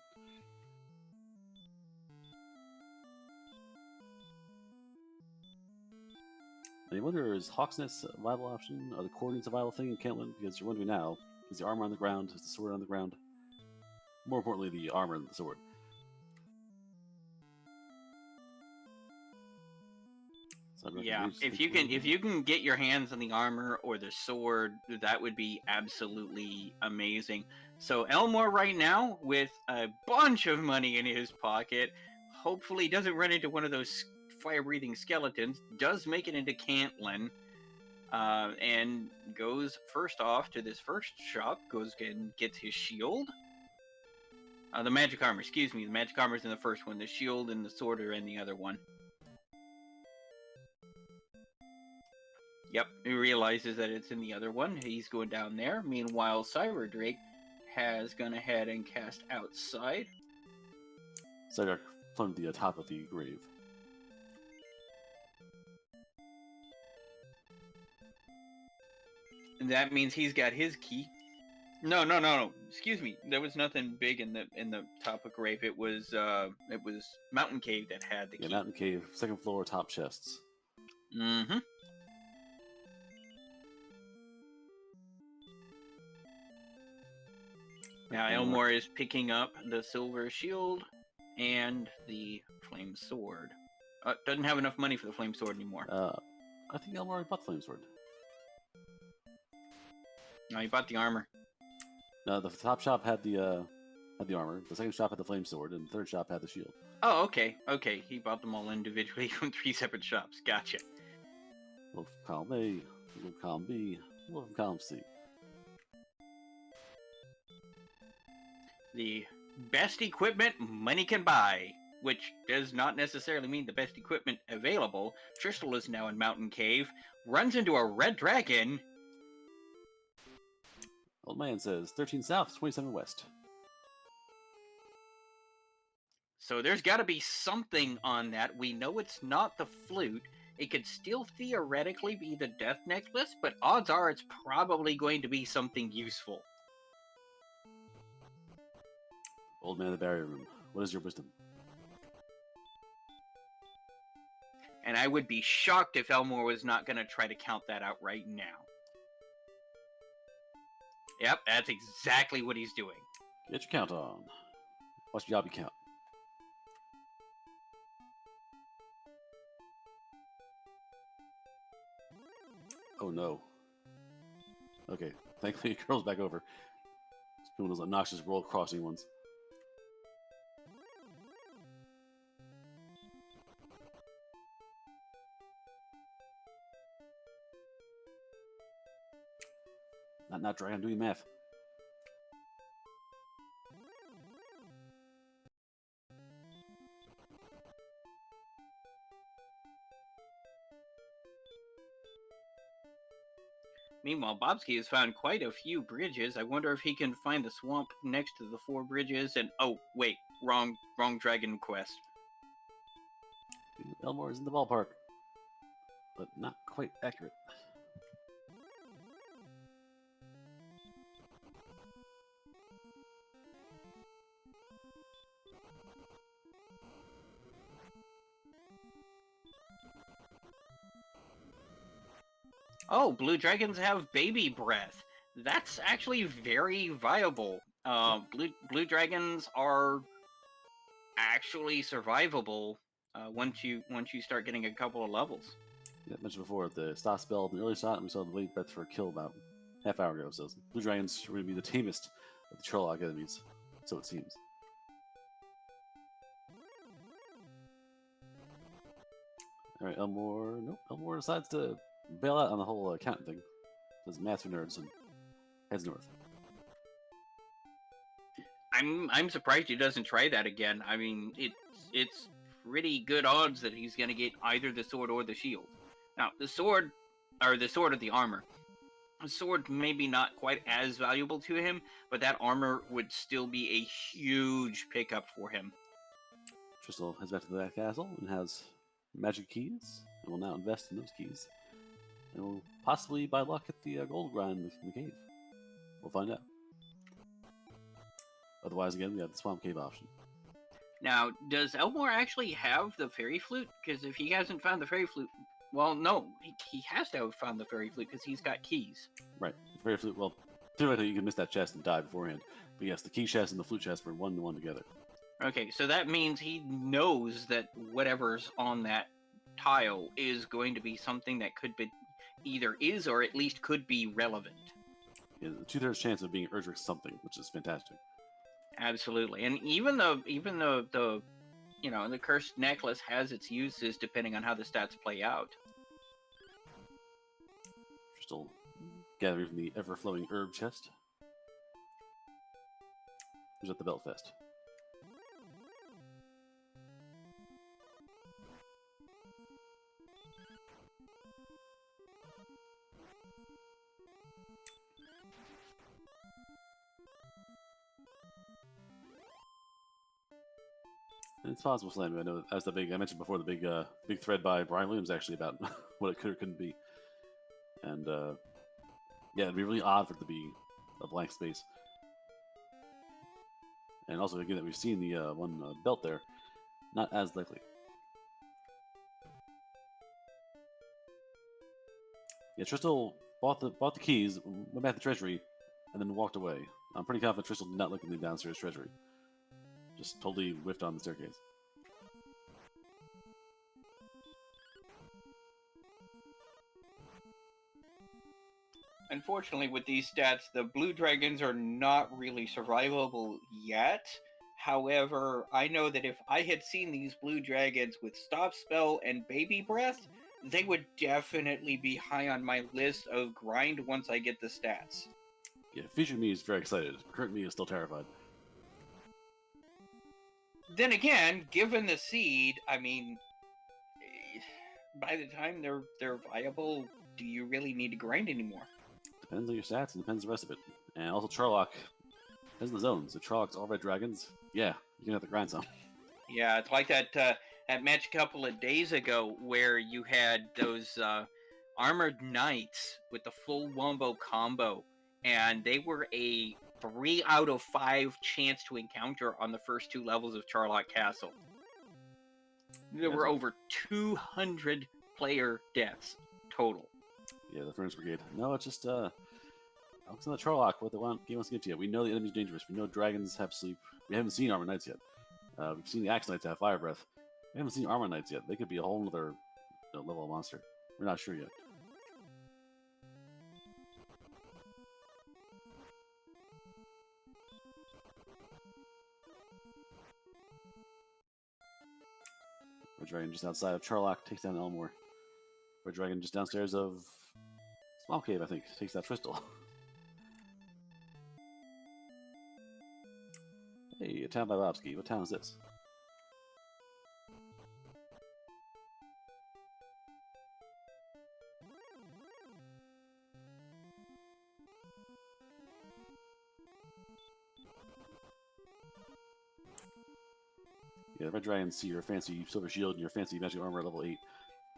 And you wonder, is Hawksnest a viable option? Are the coordinates a viable thing in Cantlin? Because you're wondering now, is the armor on the ground? Is the sword on the ground? More importantly, the armor and the sword. Yeah, if you can get your hands on the armor or the sword, that would be absolutely amazing. So Elmore right now, with a bunch of money in his pocket, hopefully doesn't run into one of those fire-breathing skeletons, does make it into Cantlin, and goes first off to this first shop, goes and gets his shield. The magic armor, excuse me, the magic armor's in the first one, the shield and the sword are in the other one. Yep, he realizes that it's in the other one. He's going down there. Meanwhile, Cyber Drake has gone ahead and cast outside. Cyberark from the top of the grave. And that means he's got his key. No. Excuse me. There was nothing big in the top of grave. It was Mountain Cave that had the key. Yeah, Mountain Cave, second floor, top chests. Mm-hmm. Now Elmore is picking up the silver shield and the flame sword. Doesn't have enough money for the flame sword anymore. I think Elmore bought the flame sword. No, he bought the armor. No, the top shop had the armor. The second shop had the flame sword, and the third shop had the shield. Oh, okay. He bought them all individually from 3 separate shops. Gotcha. Wolf column A, Wolf column B, Wolf column C. The best equipment money can buy, which does not necessarily mean the best equipment available. Tristal is now in Mountain Cave, runs into a red dragon. Old man says 13 south, 27 west. So there's got to be something on that. We know it's not the flute. It could still theoretically be the death necklace, but odds are it's probably going to be something useful. Old man in the barrier room, what is your wisdom? And I would be shocked if Elmore was not going to try to count that out right now. Yep, that's exactly what he's doing. Get your count on. Watch your job you count. Oh no. Okay, thankfully it curls back over. It's one of those obnoxious world crossing ones. Not dragon doing math. Meanwhile, Bobsky has found quite a few bridges. I wonder if he can find the swamp next to the 4 bridges. And oh, wait, wrong dragon quest. Elmore is in the ballpark, but not quite accurate. Oh, blue dragons have baby breath. That's actually very viable. Blue dragons are actually survivable once you start getting a couple of levels. Yeah, mentioned before, the stop spell in the early shot, and we saw the late breath for a kill about half hour ago. So blue dragons are going to be the tamest of the Trolloc enemies, so it seems. All right, Elmore. Nope, Elmore decides to bail out on the whole counting thing. Does math for nerds and heads north. I'm surprised he doesn't try that again. I mean, it's pretty good odds that he's going to get either the sword or the shield. Now, the sword or the armor. The sword maybe not quite as valuable to him, but that armor would still be a huge pickup for him. Tristal heads back to the castle and has magic keys, and will now invest in those keys. And will possibly, by luck, get the gold grind in the cave. We'll find out. Otherwise, again, we have the Swamp Cave option. Now, does Elmore actually have the fairy flute? Because if he hasn't found the fairy flute, well, no, he has to have found the fairy flute because he's got keys. Right. The fairy flute, well, theoretically, you can miss that chest and die beforehand. But yes, the key chest and the flute chest were 1-to-1 together. Okay, so that means he knows that whatever's on that tile is going to be something that could be either is or at least could be relevant. Yeah, a 2/3 chance of being Erdrick's something, which is fantastic. Absolutely, and even though the the cursed necklace has its uses depending on how the stats play out. Crystal gathering from the ever-flowing herb chest. Who's at the Beltfest? It's possible, Slam. I know that was the big. I mentioned before the big thread by Brian Williams actually about what it could or couldn't be, and yeah, it'd be really odd for it to be a blank space. And also, again, that we've seen the one belt there, not as likely. Yeah, Tristal bought the keys, went back to the treasury, and then walked away. I'm pretty confident Tristal did not look in the downstairs treasury. Just totally whiffed on the staircase. Unfortunately, with these stats, the blue dragons are not really survivable yet. However, I know that if I had seen these blue dragons with Stop Spell and Baby Breath, they would definitely be high on my list of grind once I get the stats. Yeah, future me is very excited. Current me is still terrified. Then again, given the seed, I mean, by the time they're viable, do you really need to grind anymore? Depends on your stats and depends on the rest of it. And also Charlock, depends on the zones. If Charlock's all red dragons, yeah, you're gonna have to grind some. Yeah, it's like that match a couple of days ago where you had those armored knights with the full wombo combo, and they were a 3 out of 5 chance to encounter on the first 2 levels of Charlotte Castle. There were over 200 player deaths total. Yeah, the Furnace Brigade. No, it's just focus on the Charlock. What the game wants to give to you. We know the enemy's dangerous. We know dragons have sleep. We haven't seen armor knights yet. We've seen the Axe Knights have fire breath. We haven't seen armor knights yet. They could be a whole other level of monster. We're not sure yet. Red Dragon just outside of Charlock takes down Elmore. Red Dragon just downstairs of Small Cave, I think, takes that Tristal. Hey, a town by Bobsky. What town is this? Yeah, the Red Dragons see your fancy silver shield and your fancy magic armor at level 8.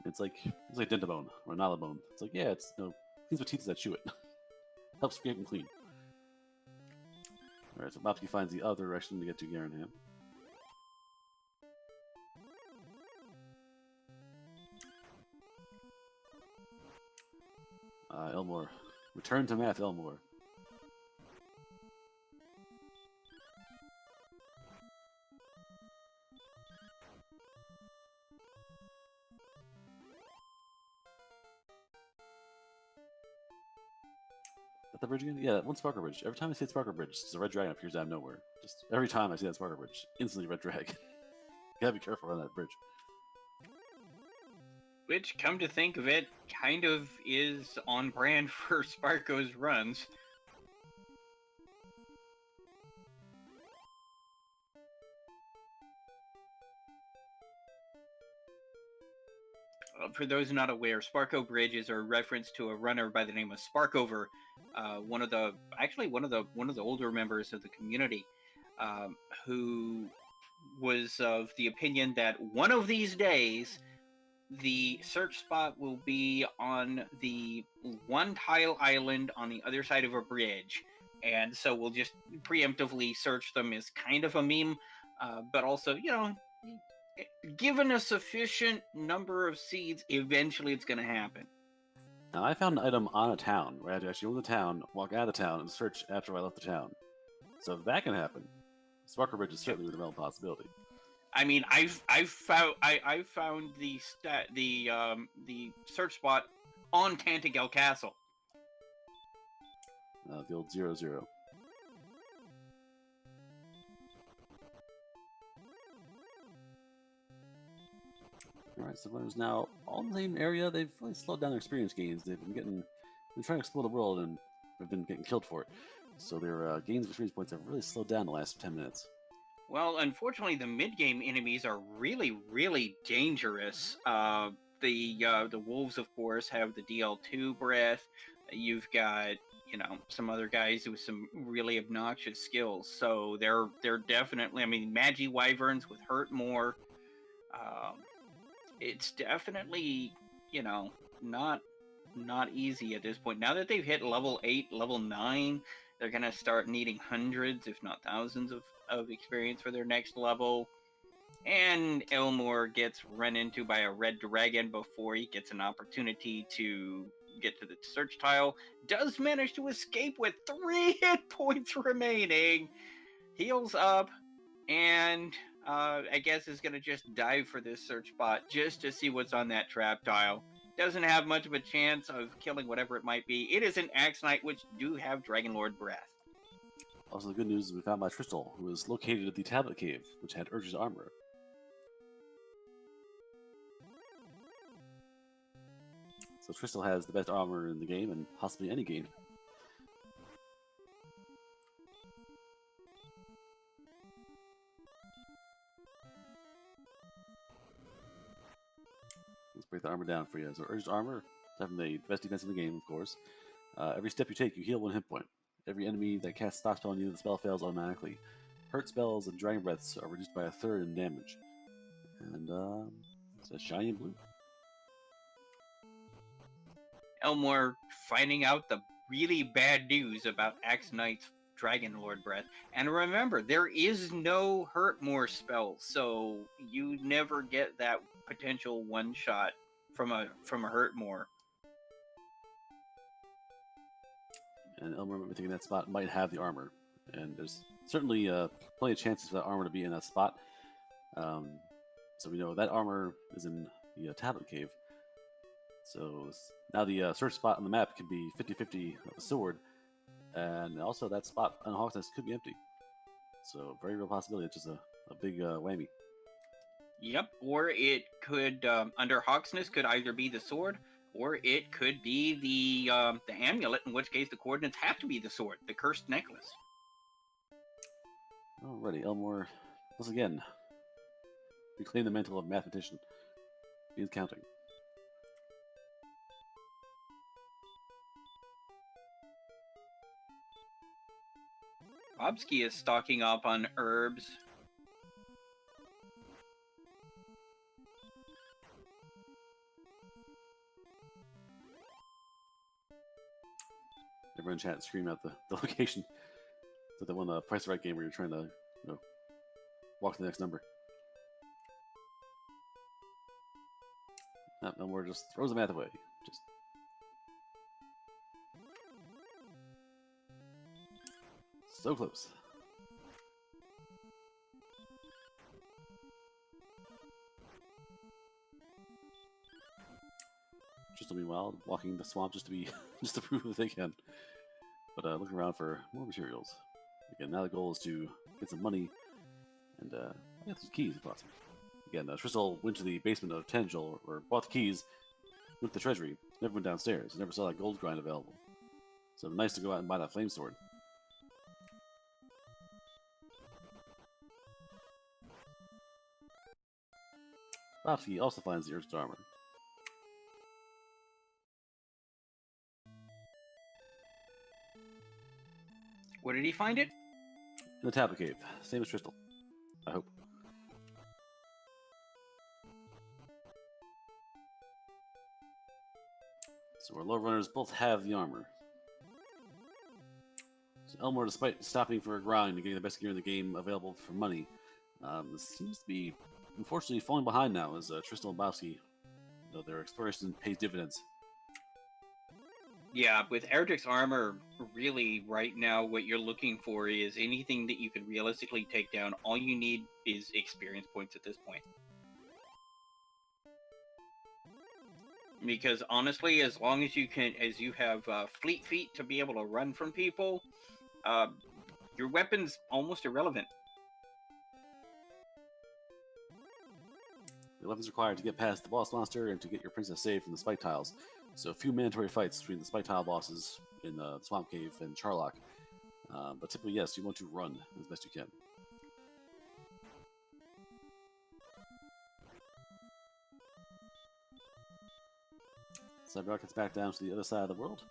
It's like Dentabone or Nalabone. It's like, yeah, it's cleans with teeth that chew it. Helps scrape them clean. Alright, so Bobsky finds the other direction to get to Garenham. Elmore. Return to math, Elmore. At the bridge again? Yeah, that one Sparkle Bridge. Every time I see that Sparkle Bridge, a red dragon appears out of nowhere. Just every time I see that Sparkle Bridge, instantly red dragon. You gotta be careful around that bridge. Which, come to think of it, kind of is on brand for Sparko's runs. For those not aware, Sparko Bridges are a reference to a runner by the name of Sparkover, one of the older members of the community, who was of the opinion that one of these days the search spot will be on the one tile island on the other side of a bridge, and so we'll just preemptively search them as kind of a meme, but also, given a sufficient number of seeds, eventually it's going to happen. Now, I found an item on a town where I had to actually go to the town, walk out of the town, and search after I left the town. So if that can happen, Sparkle Bridge is certainly within the realm of possibility. I mean, I've found the search spot on Tantagel Castle. The old 0-0. Alright, so runners now all in the same area. They've really slowed down their experience gains. They've been trying to explore the world and have been getting killed for it. So their gains of experience points have really slowed down the last 10 minutes. Well, unfortunately, the mid-game enemies are really, really dangerous. The wolves, of course, have the DL2 breath. You've got, some other guys with some really obnoxious skills. So they're definitely, I mean, Magi Wyverns with Hurt More. Um, it's definitely, you know, not not easy at this point. Now that they've hit level 8, level 9, they're gonna start needing hundreds, if not thousands, of experience for their next level. And Elmore gets run into by a red dragon before he gets an opportunity to get to the search tile. Does manage to escape with 3 hit points remaining. Heals up, and I guess is going to just dive for this search spot just to see what's on that trap tile. Doesn't have much of a chance of killing whatever it might be. It is an Axe Knight, which do have Dragon Lord Breath. Also, the good news is we found my Tristal, who is located at the Tablet Cave, which had Urge's armor. So Tristal has the best armor in the game, and possibly any game. Let's break the armor down for you. So Urge's armor, having the best defense in the game, of course. Every step you take, you heal 1 hit point. Every enemy that casts stock spell on you, the spell fails automatically. Hurt spells and dragon breaths are reduced by 1/3 in damage. And it's a shiny blue. Elmore finding out the really bad news about Axe Knight's Dragon Lord Breath. And remember, there is no Hurt More spell, so you never get that potential one shot from a Hurt More. And Elmer thinking that spot might have the armor, and there's certainly plenty of chances for that armor to be in that spot. So we know that armor is in the Tablet Cave. So now the search spot on the map can be 50-50 of the sword, and also that spot on Hawk's Nest could be empty. So very real possibility. It's just a big whammy. Yep, or it could, under Hawk's Nest, could either be the sword, or it could be the amulet, in which case the coordinates have to be the sword, the cursed necklace. Alrighty, Elmore, once again, reclaim the mantle of mathematician. He's counting. Bobsky is stocking up on herbs. Everyone in chat scream out the location. So that one Price Right game where you're trying to walk to the next number. No more, just throws the math away. Just so close. Just meanwhile, walking the swamp just to be just to prove that they can. But looking around for more materials. Again, now the goal is to get some money and get some keys if possible. Again, Tristal went to the basement of Tangel, or bought the keys, went to the treasury, never went downstairs, never saw that gold grind available. So nice to go out and buy that flame sword. Bobsky also finds the Urged armor. Where did he find it? In the Tablet Cave. Same as Tristal. I hope. So our low runners both have the armor. So Elmore, despite stopping for a grind and getting the best gear in the game available for money, seems to be unfortunately falling behind now as Tristal and Bobsky, their exploration pays dividends. Yeah, with Erdrick's armor, really right now what you're looking for is anything that you could realistically take down. All you need is experience points at this point. Because honestly, as long as you have fleet feet to be able to run from people, your weapon's almost irrelevant. The weapons required to get past the boss monster and to get your princess saved from the spike tiles. So a few mandatory fights between the spike tile bosses in the Swamp Cave and Charlock. But typically, yes, you want to run as best you can. Cyberark gets back down to the other side of the world.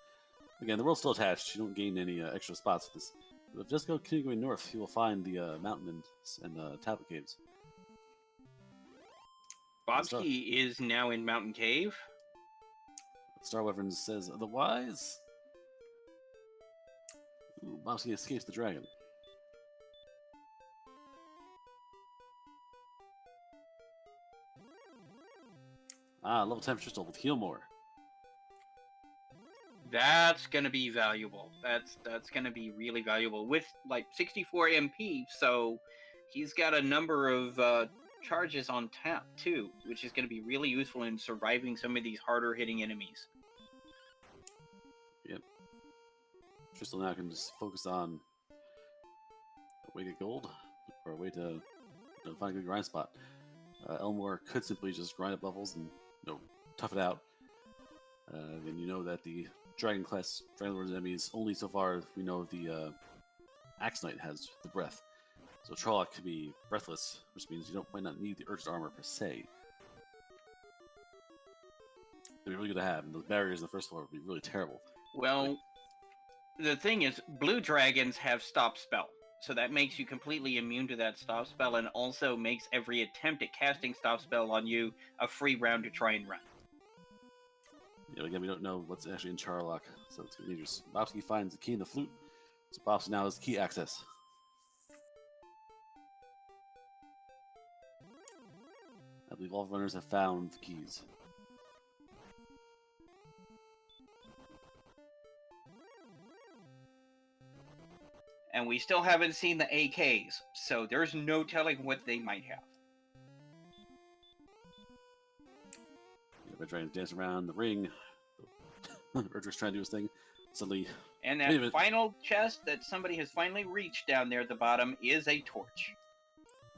Again, the world's still attached. You don't gain any extra spots with this. But if you just continue going north, you will find the mountain and tablet caves. Bobsky is now in Mountain Cave. Star Wyvern says otherwise. Ooh, Bobsky escapes the dragon. Level 10 Crystal with heal more. That's gonna be valuable. That's gonna be really valuable with like 64 MP. So he's got a number of charges on tap too, which is gonna be really useful in surviving some of these harder hitting enemies. Yep. Crystal now can just focus on a way to get gold or a way to find a good grind spot. Elmore could simply just grind up levels and tough it out. And you know that the Dragon class Dragon Lord's enemies only so far we know the Axe Knight has the breath. So Trolloc can be breathless, which means you might not need the urged armor per se. It'd be really good to have, and those barriers in the first floor would be really terrible. Well, the thing is, blue dragons have stop spell, so that makes you completely immune to that stop spell, and also makes every attempt at casting stop spell on you a free round to try and run. Yeah, again, we don't know what's actually in Charlock, so it's dangerous. Bobsky finds the key in the flute, so Bobsky now has key access. I believe all runners have found the keys. And we still haven't seen the AKs, so there's no telling what they might have. Red Dragon's dancing around the ring. Urger's trying to do his thing. Suddenly, and that final chest that somebody has finally reached down there at the bottom is a torch.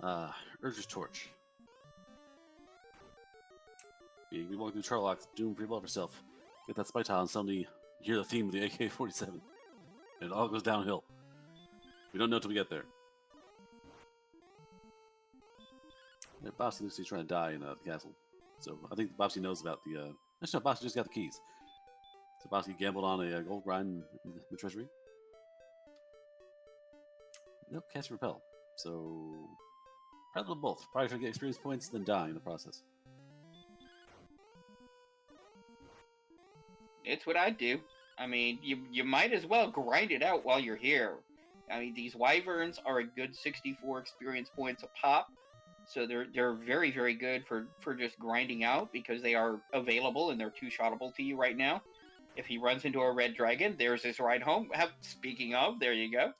Urger's torch. You walk through Charlock, doing pretty well for yourself. Get that spike tile, and suddenly you hear the theme of the AK-47, and it all goes downhill. We don't know till we get there. Yeah, Bobsky looks like he's trying to die in the castle. So I think Bobsky knows about the. Actually, no, Bobsky just got the keys. So Bobsky gambled on a gold grind in the treasury. Nope, cast repel. So probably both. Probably trying to get experience points, then dying in the process. It's what I'd do. I mean, you might as well grind it out while you're here. I mean, these wyverns are a good 64 experience points a pop. So they're very, very good for just grinding out because they are available and they're two-shottable to you right now. If he runs into a red dragon, there's his ride home. Speaking of, there you go.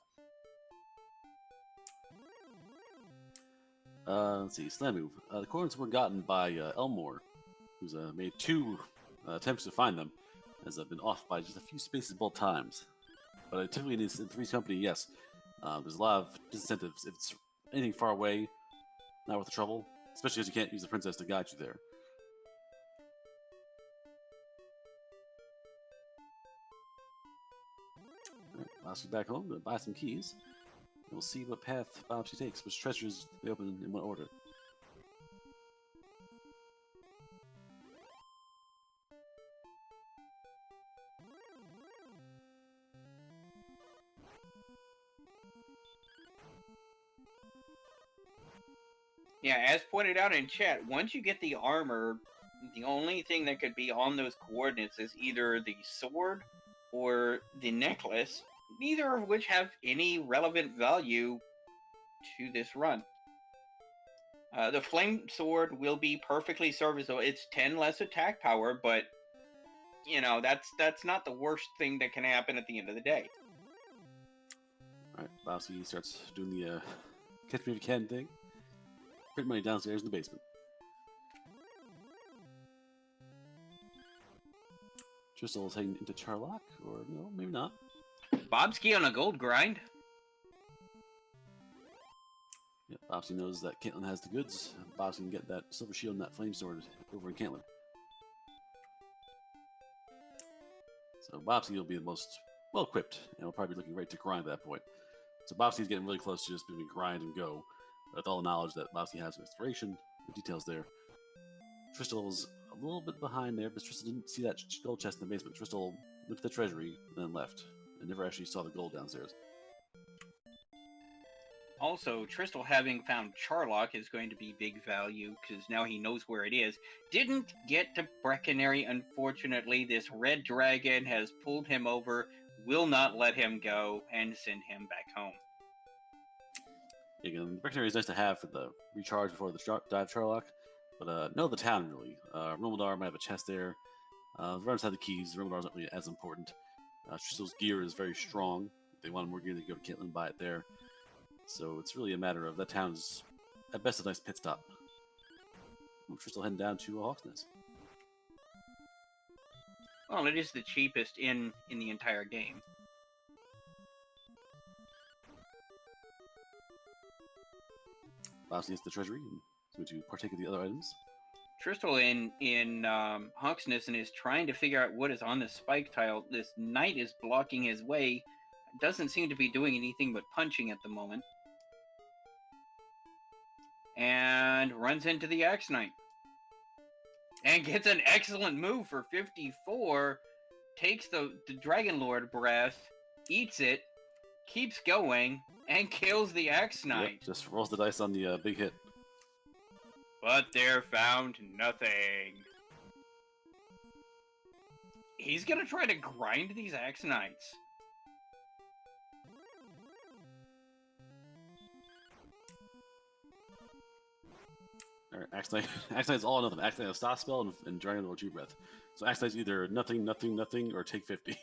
Let's see, slam move. The coordinates were gotten by Elmore, who's made 2 attempts to find them, has been off by just a few spaces both times. But typically in Three's Company, yes, there's a lot of disincentives. If it's anything far away, not worth the trouble, especially because you can't use the princess to guide you there. Alright, Bobsky back home, gonna buy some keys. And we'll see what path Bobsky takes, which treasures they open in what order. Yeah, as pointed out in chat, once you get the armor, the only thing that could be on those coordinates is either the sword or the necklace, neither of which have any relevant value to this run. The flame sword will be perfectly serviceable. It's 10 less attack power, but you know that's not the worst thing that can happen at the end of the day. Alright, Bobsky starts doing the catch me if you can thing. Print money downstairs in the basement. Tristel's heading into Charlock, or no, maybe not. Bobsky on a gold grind. Yeah, Bobsky knows that Caitlin has the goods. Bobsky can get that silver shield and that flame sword over in Caitlin. So Bobsky will be the most well equipped, and will probably be looking right to grind at that point. So Bobsky's getting really close to just being grind and go, with all the knowledge that Bobsky has of exploration, the details there. Tristel's a little bit behind there, but Tristel didn't see that gold chest in the basement. Tristel went to the treasury, and then left, and never actually saw the gold downstairs. Also, Tristal having found Charlock is going to be big value, because now he knows where it is. Didn't get to Breckenary, unfortunately. This red dragon has pulled him over, will not let him go, and send him back home. Again, the Breckenary is nice to have for the recharge before the dive Charlock, but no, the town really. Romaldar might have a chest there. The runners have the keys. Romaldar's not really as important. Tristal's gear is very strong. If they wanted more gear, they could go to Caitlin and buy it there. So it's really a matter of that town is at best a nice pit stop. Tristal heading down to Hawksness. Well, it is the cheapest in the entire game. Bosley is the treasury and is going to partake of the other items. Tristal in Hawksness and is trying to figure out what is on the spike tile. This knight is blocking his way. Doesn't seem to be doing anything but punching at the moment. And runs into the Axe Knight. And gets an excellent move for 54. Takes the Dragon Lord breath, eats it, keeps going, and kills the Axe Knight. Yep, just rolls the dice on the big hit. But there found nothing. He's gonna try to grind these Axe Knights. Alright, Axe Knight's all or nothing. Axe Knight has Stop Spell and Dragon Lord True Breath. So Axe Knight's either nothing, nothing, nothing, or take 50.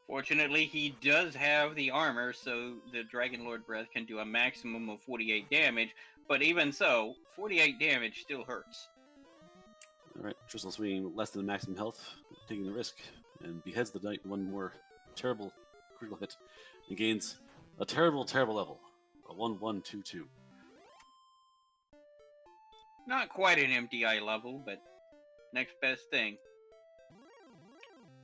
Fortunately, he does have the armor, so the Dragon Lord Breath can do a maximum of 48 damage, but even so, 48 damage still hurts. Alright, Tristal swinging less than maximum health, taking the risk, and beheads the knight one more terrible critical hit, and gains a terrible, terrible level. A 1-1-2-2. Not quite an MDI level, but next best thing.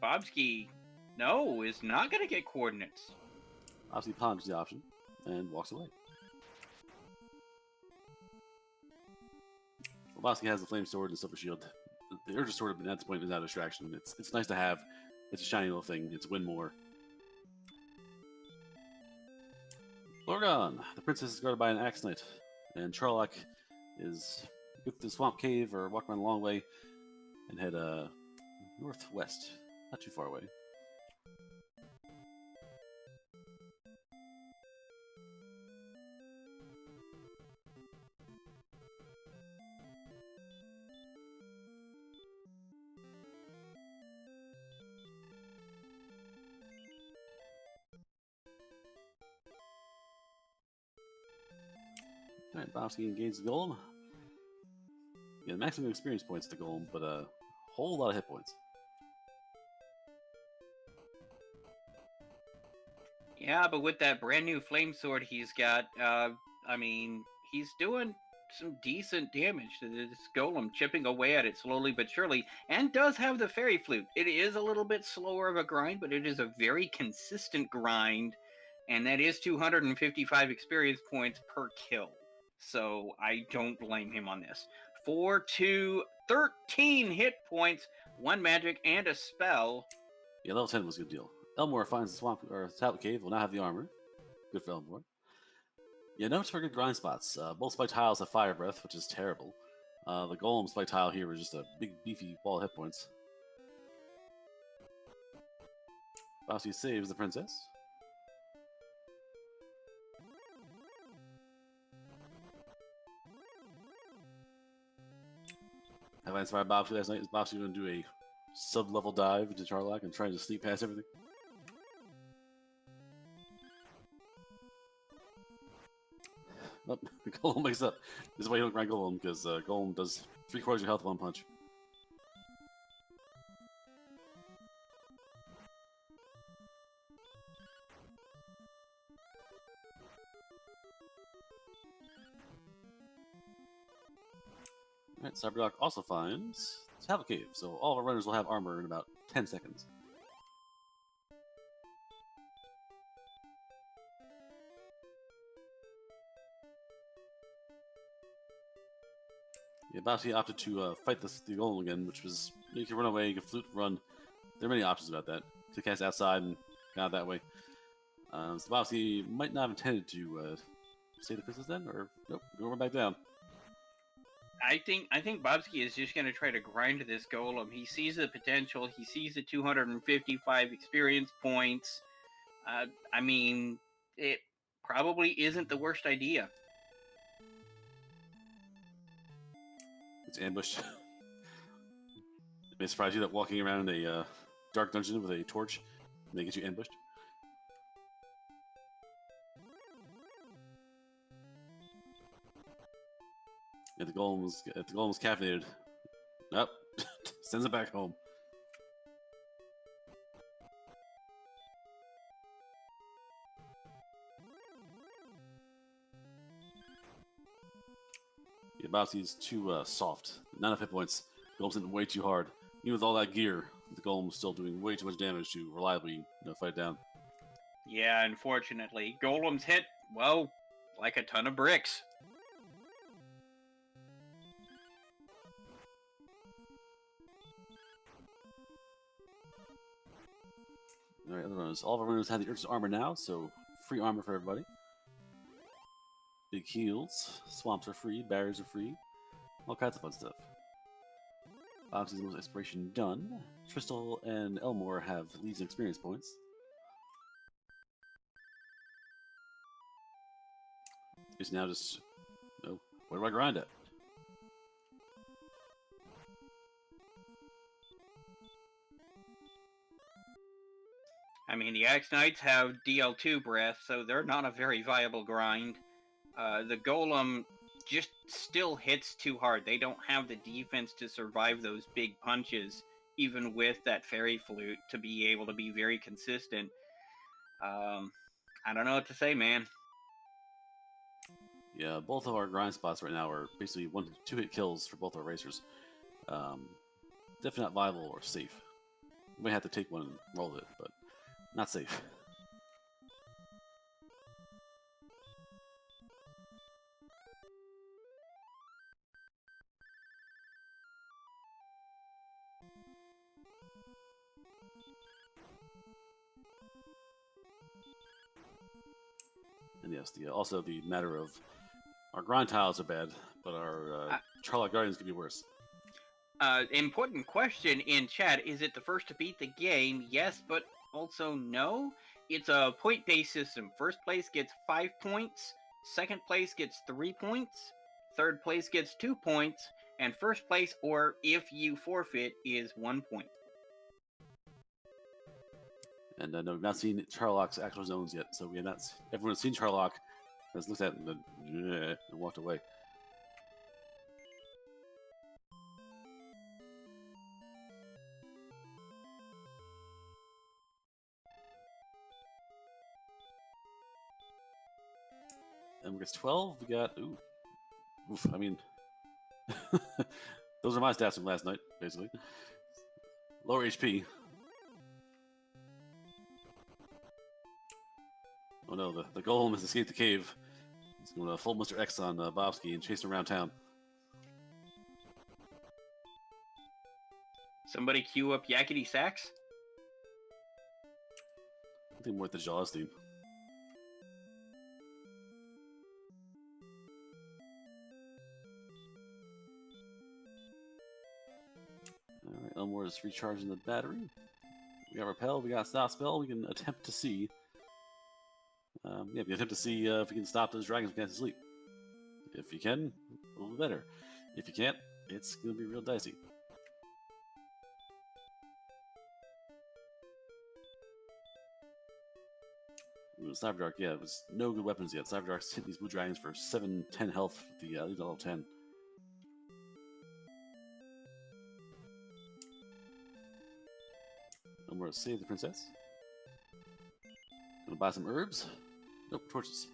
Bobski, no, is not going to get coordinates. Obviously ponders the option, and walks away. Bobski has the flame sword and silver shield. The Urge Sword at this point is not a distraction. It's nice to have. It's a shiny little thing. It's win more. Lorgon, the princess is guarded by an Axe Knight, and Charlock is with the swamp cave or walk around a long way and head northwest, not too far away. Alright, Bobski gains the golem. Yeah, maximum experience points to golem, but a whole lot of hit points. Yeah, but with that brand new flame sword he's got, I mean, he's doing some decent damage to this golem, chipping away at it slowly but surely, and does have the fairy flute. It is a little bit slower of a grind, but it is a very consistent grind, and that is 255 experience points per kill. So I don't blame him on this. 4 to 13 hit points, 1 magic, and a spell. Yeah, level 10 was a good deal. Elmore finds the swamp or tablet cave. Will now have the armor. Good for Elmore. Yeah, notes for good grind spots. Both spike tiles have fire breath, which is terrible. The golem spike tile here is just a big beefy ball of hit points. Bobski saves the princess. Have I inspired Bobski last night? Is Bobski going to do a sub-level dive into Charlock and trying to sneak past everything? Oh, Golem makes up. This is why you don't grind Golem, because Golem does 3/4 of your health one punch. Alright, Cyberdoc also finds Tablet Cave, so all of our runners will have armor in about 10 seconds. Yeah, Bowsy opted to fight the golem again, which was you can run away, you can flute run. There are many options about that. To cast outside and got that way. So Bowsy might not have intended to save the crystals then, or nope, go run back down. I think Bobsky is just going to try to grind this golem. He sees the potential. He sees the 255 experience points. I mean, it probably isn't the worst idea. It's ambushed. It may surprise you that walking around a dark dungeon with a torch may get you ambushed. Yeah, the golem's caffeinated. Nope. Sends it back home. Yeah, Bowsy's too soft. Not enough hit points. Golem's hitting way too hard. Even with all that gear, the Golem's still doing way too much damage to reliably fight it down. Yeah, unfortunately. Golems hit, well, like a ton of bricks. Alright, other runners. All of our runners have the Urchin's armor now, so free armor for everybody. Big heals. Swamps are free. Barriers are free. All kinds of fun stuff. Bowsy's most exploration done. Tristal and Elmore have leads and experience points. It's now just, where do I grind at? I mean, the Axe Knights have DL2 breath, so they're not a very viable grind. The Golem just still hits too hard. They don't have the defense to survive those big punches, even with that Fairy Flute, to be able to be very consistent. I don't know what to say, man. Yeah, both of our grind spots right now are basically 1-2 hit kills for both our racers. Definitely not viable or safe. We may have to take one and roll it, but not safe. And yes, also the matter of our grind tiles are bad, but our Charlotte Guardians could be worse. Important question in chat. Is it the first to beat the game? Yes, but also no. It's a point-based system. First place gets 5 points. Second place gets 3 points. Third place gets 2 points. And first place, or if you forfeit, is 1 point. And no, we've not seen Charlock's actual zones yet, so we have not. Everyone has seen Charlock, has looked at it and walked away. And we get 12. We got oof. I mean, those are my stats from last night, basically. Lower HP. Oh no, the golem has escaped the cave. He's going to full Mr. X on Bobsky and chase him around town. Somebody queue up Yakety Sax? I think more at the Jaws theme. Alright, Elmore is recharging the battery. We got Repel, we got Stop Spell. We can attempt to see. We can attempt to see if we can stop those dragons from casting sleep. If you can, a little bit better. If you can't, it's going to be real dicey. Ooh, Cyber Dark, yeah, it was no good weapons yet. Cyber Dark's hit these blue dragons for 7-10 health with the level 10. I'm going to save the princess. Gonna buy some herbs. Nope, torches.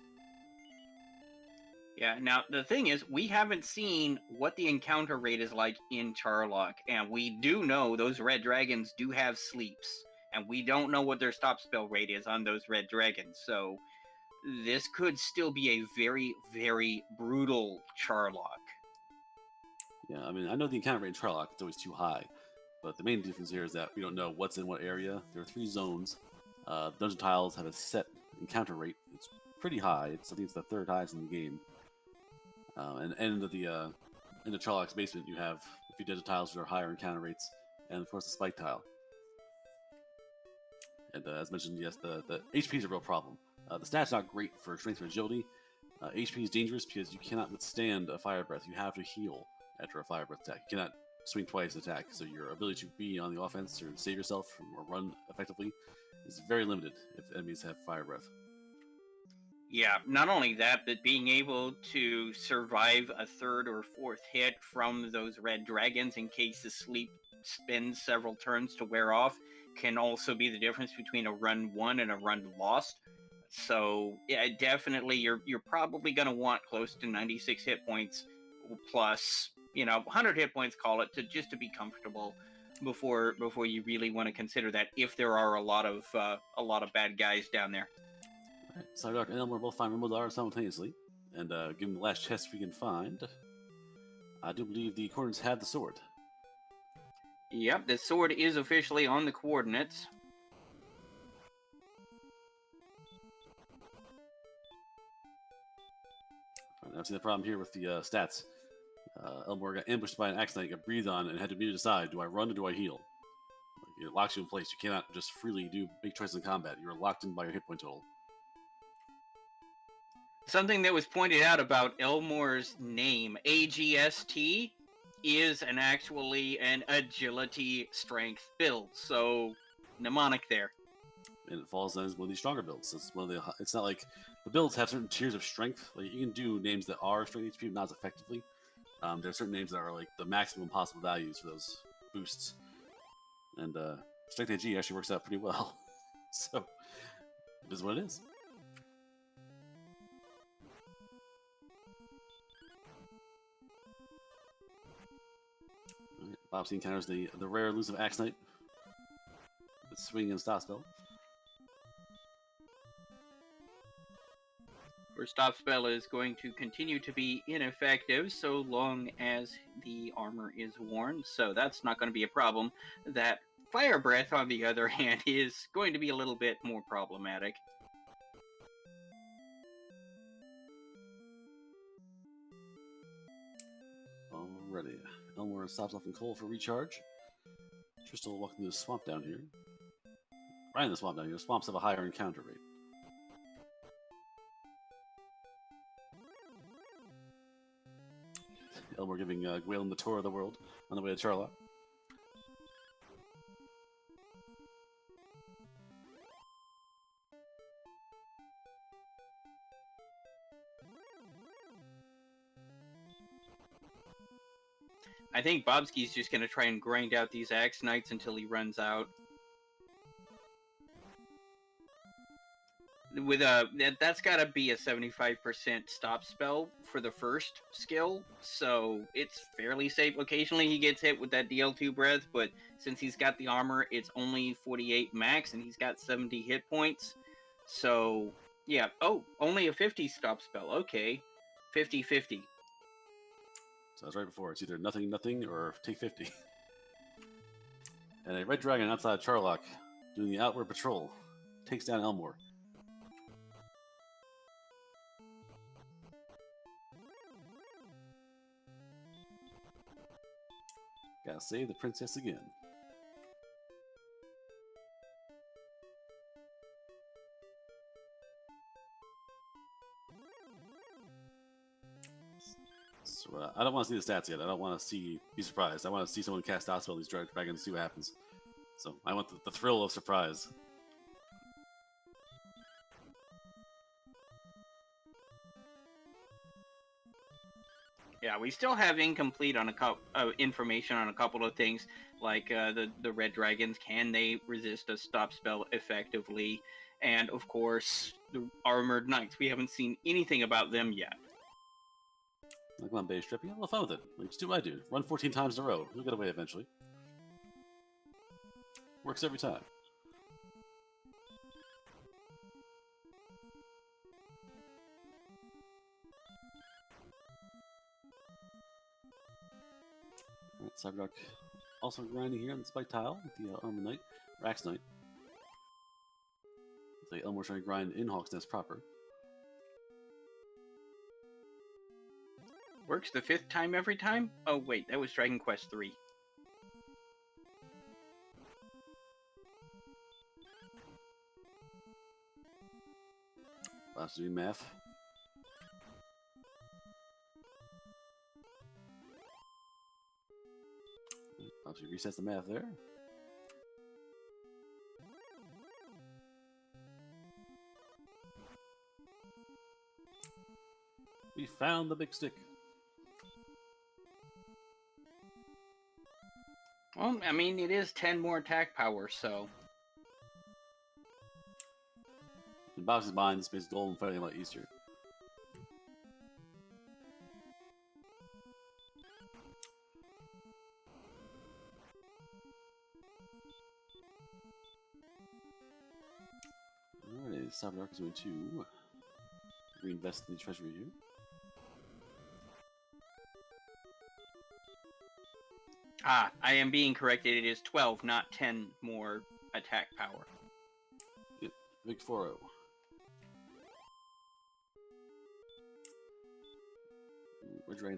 Yeah, now the thing is, we haven't seen what the encounter rate is like in Charlock, and we do know those red dragons do have sleeps, and we don't know what their stop spell rate is on those red dragons, so this could still be a very, very brutal Charlock. Yeah, I mean, I know the encounter rate in Charlock is always too high, but the main difference here is that we don't know what's in what area. There are 3 zones. Dungeon tiles have a set encounter rate. It's pretty high. I think it's the 3rd highest in the game. And into the Charlock's basement, you have a few dungeon tiles that are higher encounter rates, and of course the spike tile. And as mentioned, yes, the HP is a real problem. The stat's not great for strength or agility. HP is dangerous because you cannot withstand a fire breath. You have to heal after a fire breath attack. You cannot swing twice attack, so your ability to be on the offense or save yourself or run effectively is very limited if enemies have fire breath. Yeah, not only that, but being able to survive a 3rd or 4th hit from those red dragons in case the sleep spends several turns to wear off can also be the difference between a run won and a run lost. So yeah, definitely you're probably going to want close to 96 hit points plus, 100 hit points, call it, to be comfortable before you really want to consider that, if there are a lot of bad guys down there. Alright, Psydark and Elmore both find Remodar simultaneously, and given the last chest we can find, I do believe the coordinates have the sword. Yep, the sword is officially on the coordinates. I've seen the problem here with the stats. Elmore got ambushed by an axe knight, got breathed on, and had to immediately decide: do I run or do I heal? It locks you in place. You cannot just freely make choices in combat. You are locked in by your hit point total. Something that was pointed out about Elmore's name, AGST, is actually an agility strength build. So, mnemonic there. And it falls as one of these stronger builds. It's not like the builds have certain tiers of strength. Like, you can do names that are strength HP, but not as effectively. There are certain names that are like the maximum possible values for those boosts. And strength AG actually works out pretty well. So it is what it is. Right, Bobsy encounters the rare elusive Axe Knight with swing and stop spell. Or stop spell is going to continue to be ineffective so long as the armor is worn, so that's not going to be a problem. That fire breath, on the other hand, is going to be a little bit more problematic. Alrighty. Elmore stops off in coal for recharge. Tristal walking through the swamp down here. Right in the swamp down here. Swamps have a higher encounter rate. Elmore giving Gwaelin the tour of the world on the way to Charlock. I think Bobsky's just going to try and grind out these Axe Knights until he runs out. With that's got to be a 75% stop spell for the first skill, so it's fairly safe. Occasionally he gets hit with that DL2 breath, but since he's got the armor, it's only 48 max, and he's got 70 hit points. So, yeah. Oh, only a 50 stop spell. Okay. 50-50. So I was right before. It's either nothing or take 50. And a red dragon outside Charlock doing the outward patrol takes down Elmore. Gotta save the princess again. So I don't want to see the stats yet. I don't want to be surprised. I want to see someone cast Dot Spell these dragons and see what happens. So I want the thrill of surprise. Yeah, we still have incomplete on information on a couple of things, like the red dragons. Can they resist a stop spell effectively? And of course, the armored knights. We haven't seen anything about them yet. Come on, base stripping. Have fun with it. Like, just do what I do. Run 14 times in a row. You'll get away eventually. Works every time. Cyberduck also grinding here on the spike tile with the Armor Knight, or Axe Knight. So Elmore's trying to grind in Hawk's Nest proper. Works the 5th time every time? Oh wait, that was Dragon Quest 3. Bob's doing math. Obviously resets the math there. We found the big stick. Well, I mean, it is 10 more attack power, so... In Bob's mind, this makes gold and fighting a lot easier. Alright, Cyberdark is going to reinvest in the treasury here. Ah, I am being corrected. It is 12, not 10 more attack power. Yep, big 4-0.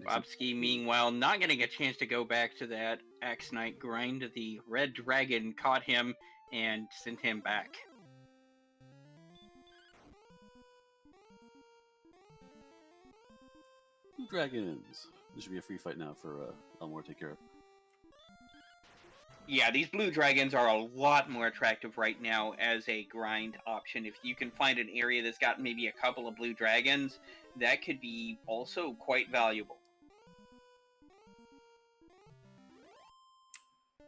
Bobski, meanwhile, not getting a chance to go back to that Axe Knight grind. The Red Dragon caught him and sent him back. Blue Dragons. This should be a free fight now for Elmore to take care of. Yeah, these Blue Dragons are a lot more attractive right now as a grind option. If you can find an area that's got maybe a couple of Blue Dragons, that could be also quite valuable.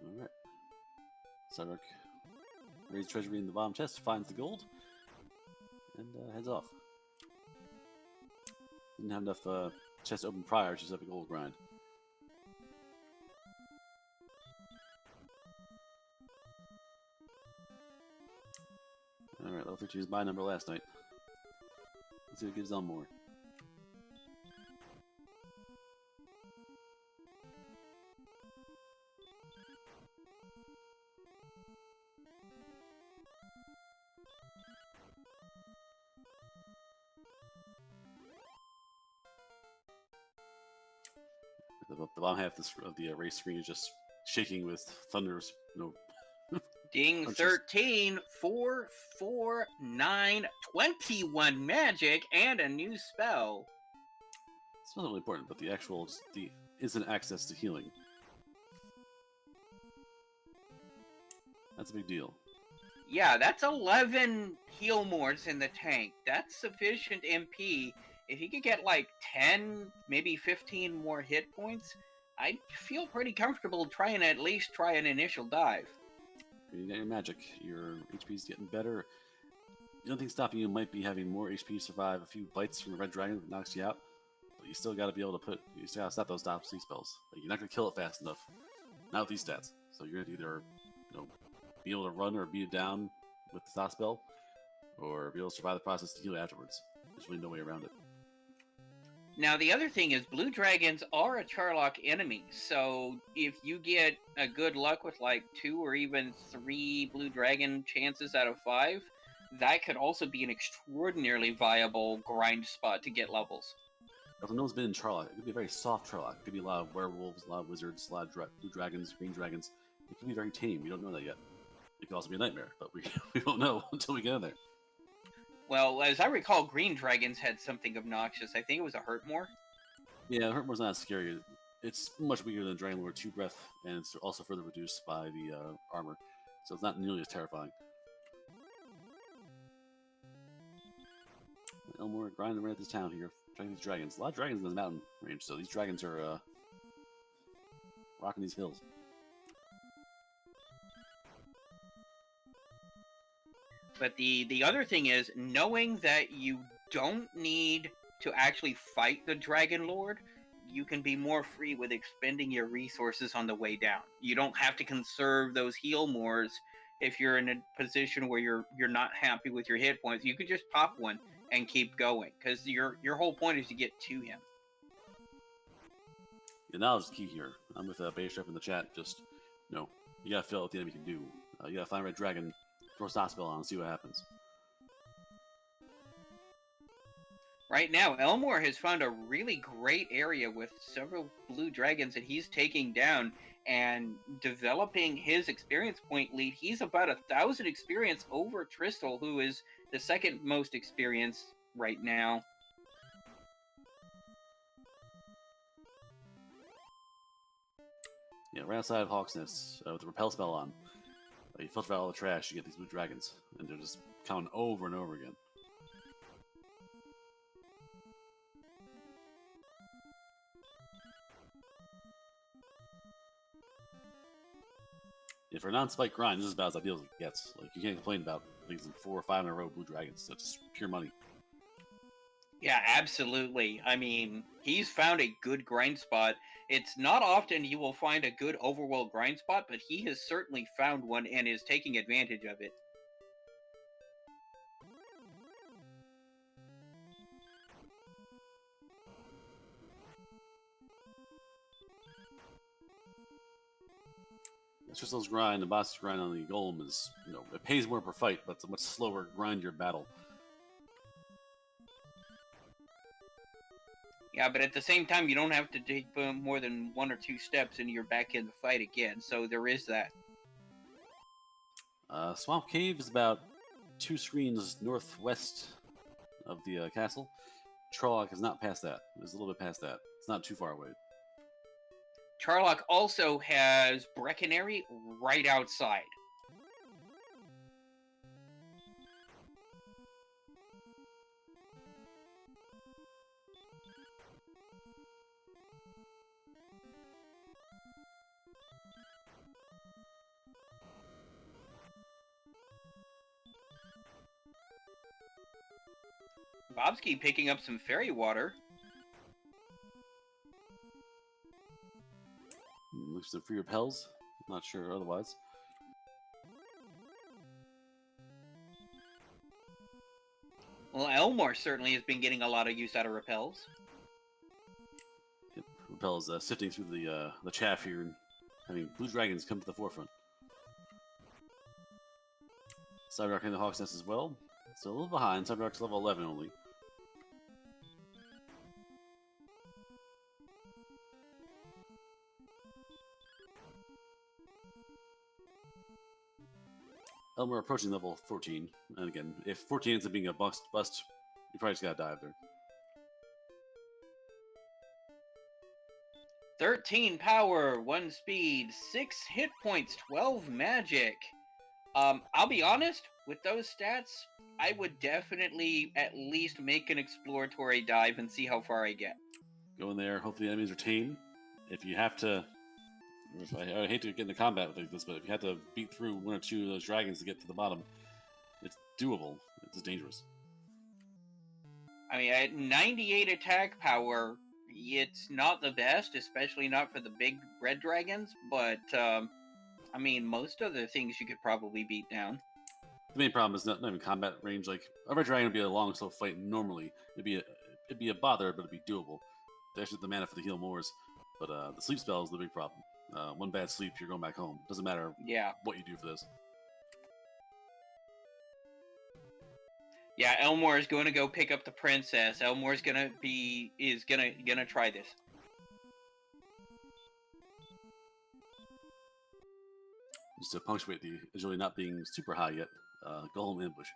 Alright. Cyberdark raises treasury in the bottom chest, finds the gold, and heads off. Didn't have enough chests open prior to set up a gold grind. Alright, level 13 is my number last night. Let's see what gives Elmore. The bottom half of the race screen is just shaking with thunderous, Ding punches. 13, 4, 4, 9, 21 magic, and a new spell. It's not really important, but the instant access to healing. That's a big deal. Yeah, that's 11 heal mores in the tank. That's sufficient MP. If you could get like 10, maybe 15 more hit points, I'd feel pretty comfortable trying to at least try an initial dive. You got your magic. Your HP's getting better. The only thing stopping you might be having more HP to survive a few bites from the Red Dragon that knocks you out. But you still got to be able to you still got to stop those top C spells. Like, you're not going to kill it fast enough. Not with these stats. So you're going to either, be able to run or beat it down with the stop spell, or be able to survive the process to heal afterwards. There's really no way around it. Now, the other thing is Blue Dragons are a Charlock enemy, so if you get a good luck with like 2 or even 3 Blue Dragon chances out of 5, that could also be an extraordinarily viable grind spot to get levels. If no one's been in Charlock, it could be a very soft Charlock. It could be a lot of werewolves, a lot of wizards, a lot of blue dragons, green dragons. It could be very tame. We don't know that yet. It could also be a nightmare, but we won't know until we get in there. Well, as I recall, Green Dragons had something obnoxious. I think it was a Hurtmore. Yeah, Hurtmore's not as scary. It's much weaker than Dragon Lord 2 Breath, and it's also further reduced by the armor, so it's not nearly as terrifying. Elmore grinding right at this town here, trying these dragons. A lot of dragons in this mountain range, so these dragons are rocking these hills. But the other thing is, knowing that you don't need to actually fight the Dragon Lord, you can be more free with expending your resources on the way down. You don't have to conserve those heal mores if you're in a position where you're not happy with your hit points. You can just pop one and keep going, because your whole point is to get to him. The knowledge is key here. I'm with Base Chef in the chat. Just, you gotta feel what the enemy can do. You gotta find Red Dragon, throw a Stock Spell on, and see what happens. Right now, Elmore has found a really great area with several blue dragons that he's taking down and developing his experience point lead. He's about 1,000 experience over Tristal, who is the second most experienced right now. Yeah, right outside of Hawk's Nest, with the Repel spell on. You filter out all the trash, you get these blue dragons, and they're just counting over and over again. Yeah, for a non-spike grind, this is about as ideal as it gets. Like, you can't complain about things in 4 or 5 in a row blue dragons. That's pure money. Yeah, absolutely. I mean, he's found a good grind spot. It's not often you will find a good overworld grind spot, but he has certainly found one and is taking advantage of it. Tristal's grind, the boss's grind on the golem is, it pays more per fight, but it's a much slower grind your battle. Yeah, but at the same time, you don't have to take more than 1 or 2 steps and you're back in the fight again, so there is that. Swamp Cave is about 2 screens northwest of the castle. Trolloc is not past that. It's a little bit past that. It's not too far away. Charlock also has Breckenary right outside. Bobsky picking up some fairy water. Looks like free repels. Not sure otherwise. Well, Elmore certainly has been getting a lot of use out of repels. Yep, repels sifting through the chaff here and having blue dragons come to the forefront. Cyberark in the Hawk's Nest as well. It's a little behind. Cyberark's level 11 only. Elmer approaching level 14. And again, if 14 ends up being a bust, you probably just gotta dive there. 13 power, 1 speed, 6 hit points, 12 magic. I'll be honest, with those stats, I would definitely at least make an exploratory dive and see how far I get. Go in there, hopefully the enemies are tame. If you have to... I hate to get into combat with this, but if you have to beat through 1 or 2 of those dragons to get to the bottom, it's doable. It's just dangerous. I mean, at 98 attack power, it's not the best, especially not for the big red dragons, but, I mean, most other things you could probably beat down. The main problem is not even combat range. Like, a red dragon would be a long, slow fight normally. It'd be a bother, but it'd be doable. There's the mana for the heal mores, but the sleep spell is the big problem. 1 bad sleep, you're going back home. Doesn't matter what you do for this. Yeah, Elmore is going to go pick up the princess. Elmore's gonna try this. Just to punctuate the agility not being super high yet, Golem ambush.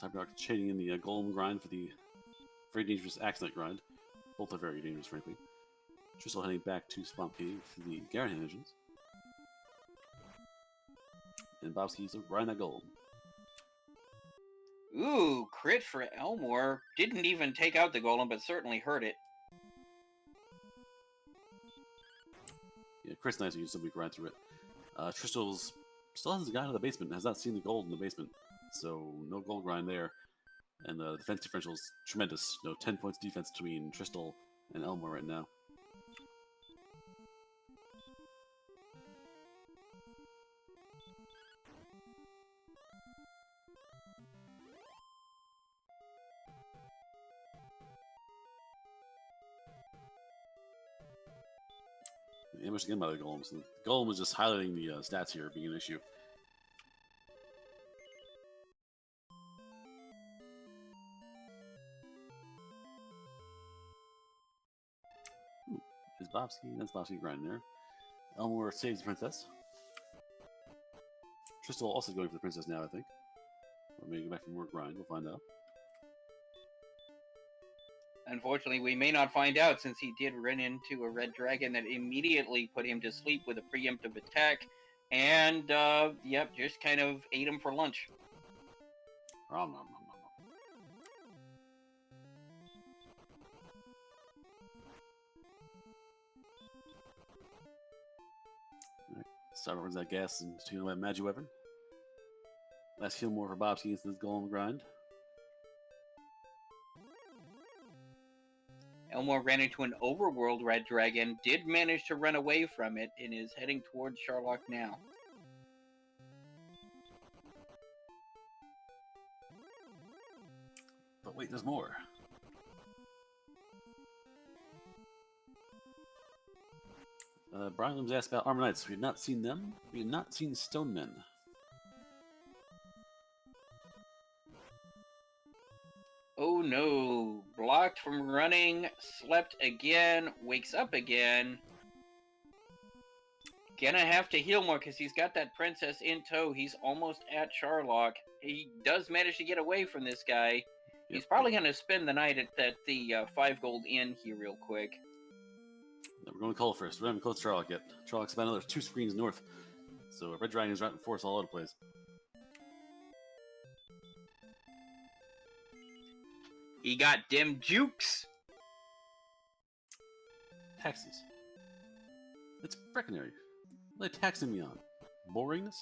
Cyberark chaining in the Golem grind for the very dangerous Axe Knight grind. Both are very dangerous, frankly. Tristle heading back to Swamp Cave for the Garanhan engines. And Bobsky's riding that Golem. Ooh, crit for Elmore. Didn't even take out the Golem, but certainly hurt it. Yeah, Chris Knight used some weak grind through it. Tristal's still hasn't gotten to the basement, has not seen the gold in the basement. So no gold grind there. And the defense differential is tremendous. 10 points defense between Tristal and Elmore right now. Image again by the golems. The golem was just highlighting the stats here being an issue. Ooh, is Bobsky? That's Bobsky grinding there. Elmore saves the princess. Tristal also going for the princess now, I think. Or maybe go back for more grind. We'll find out. Unfortunately, we may not find out since he did run into a red dragon that immediately put him to sleep with a preemptive attack. And, yep, just kind of ate him for lunch. Nom, nom, nom, nom, nom. Alright, Starbuck runs that gas and taking away magic weapon. Last heal more for Bobsky into this golem grind. Elmore ran into an overworld red dragon, did manage to run away from it, and is heading towards Sherlock now. But wait, there's more. Brian Looms asked about Armor Knights. We have not seen them. We have not seen Stonemen. Oh no, blocked from running, slept again, wakes up again. Gonna have to heal more because he's got that princess in tow. He's almost at Sherlock. He does manage to get away from this guy. Yep. He's probably gonna spend the night at the 5 gold inn here real quick. We're going to call first. We haven't closed Sherlock yet. Sherlock's about another 2 screens north. So Red Dragon is right before us all over the place. He got dim jukes. Taxis. It's Breckenary. What are they taxing me on? Boringness?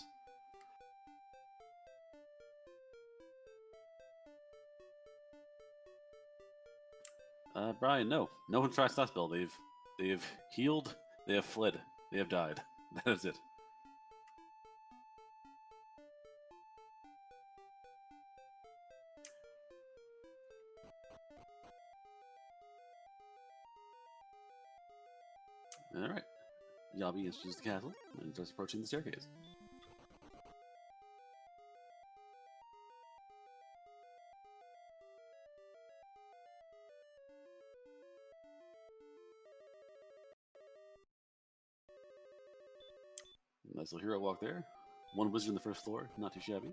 Brian, no. No one tries that spell. They've healed, they have fled, they have died. That is it. Alright. Yabi enters the castle and starts approaching the staircase. Nice little hero walk there. 1 wizard on the first floor, not too shabby.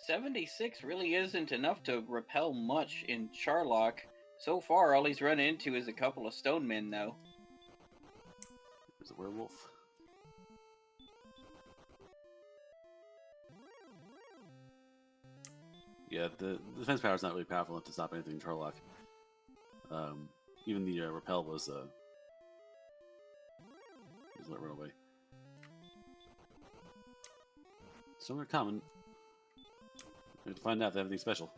$76 really isn't enough to repel much in Sherlock. So far, all he's run into is a couple of stonemen, though. There's a werewolf. Yeah, the defense power is not really powerful enough to stop anything in Sherlock. Even the repel was let run away. So they're common. We have to find out if they have anything special.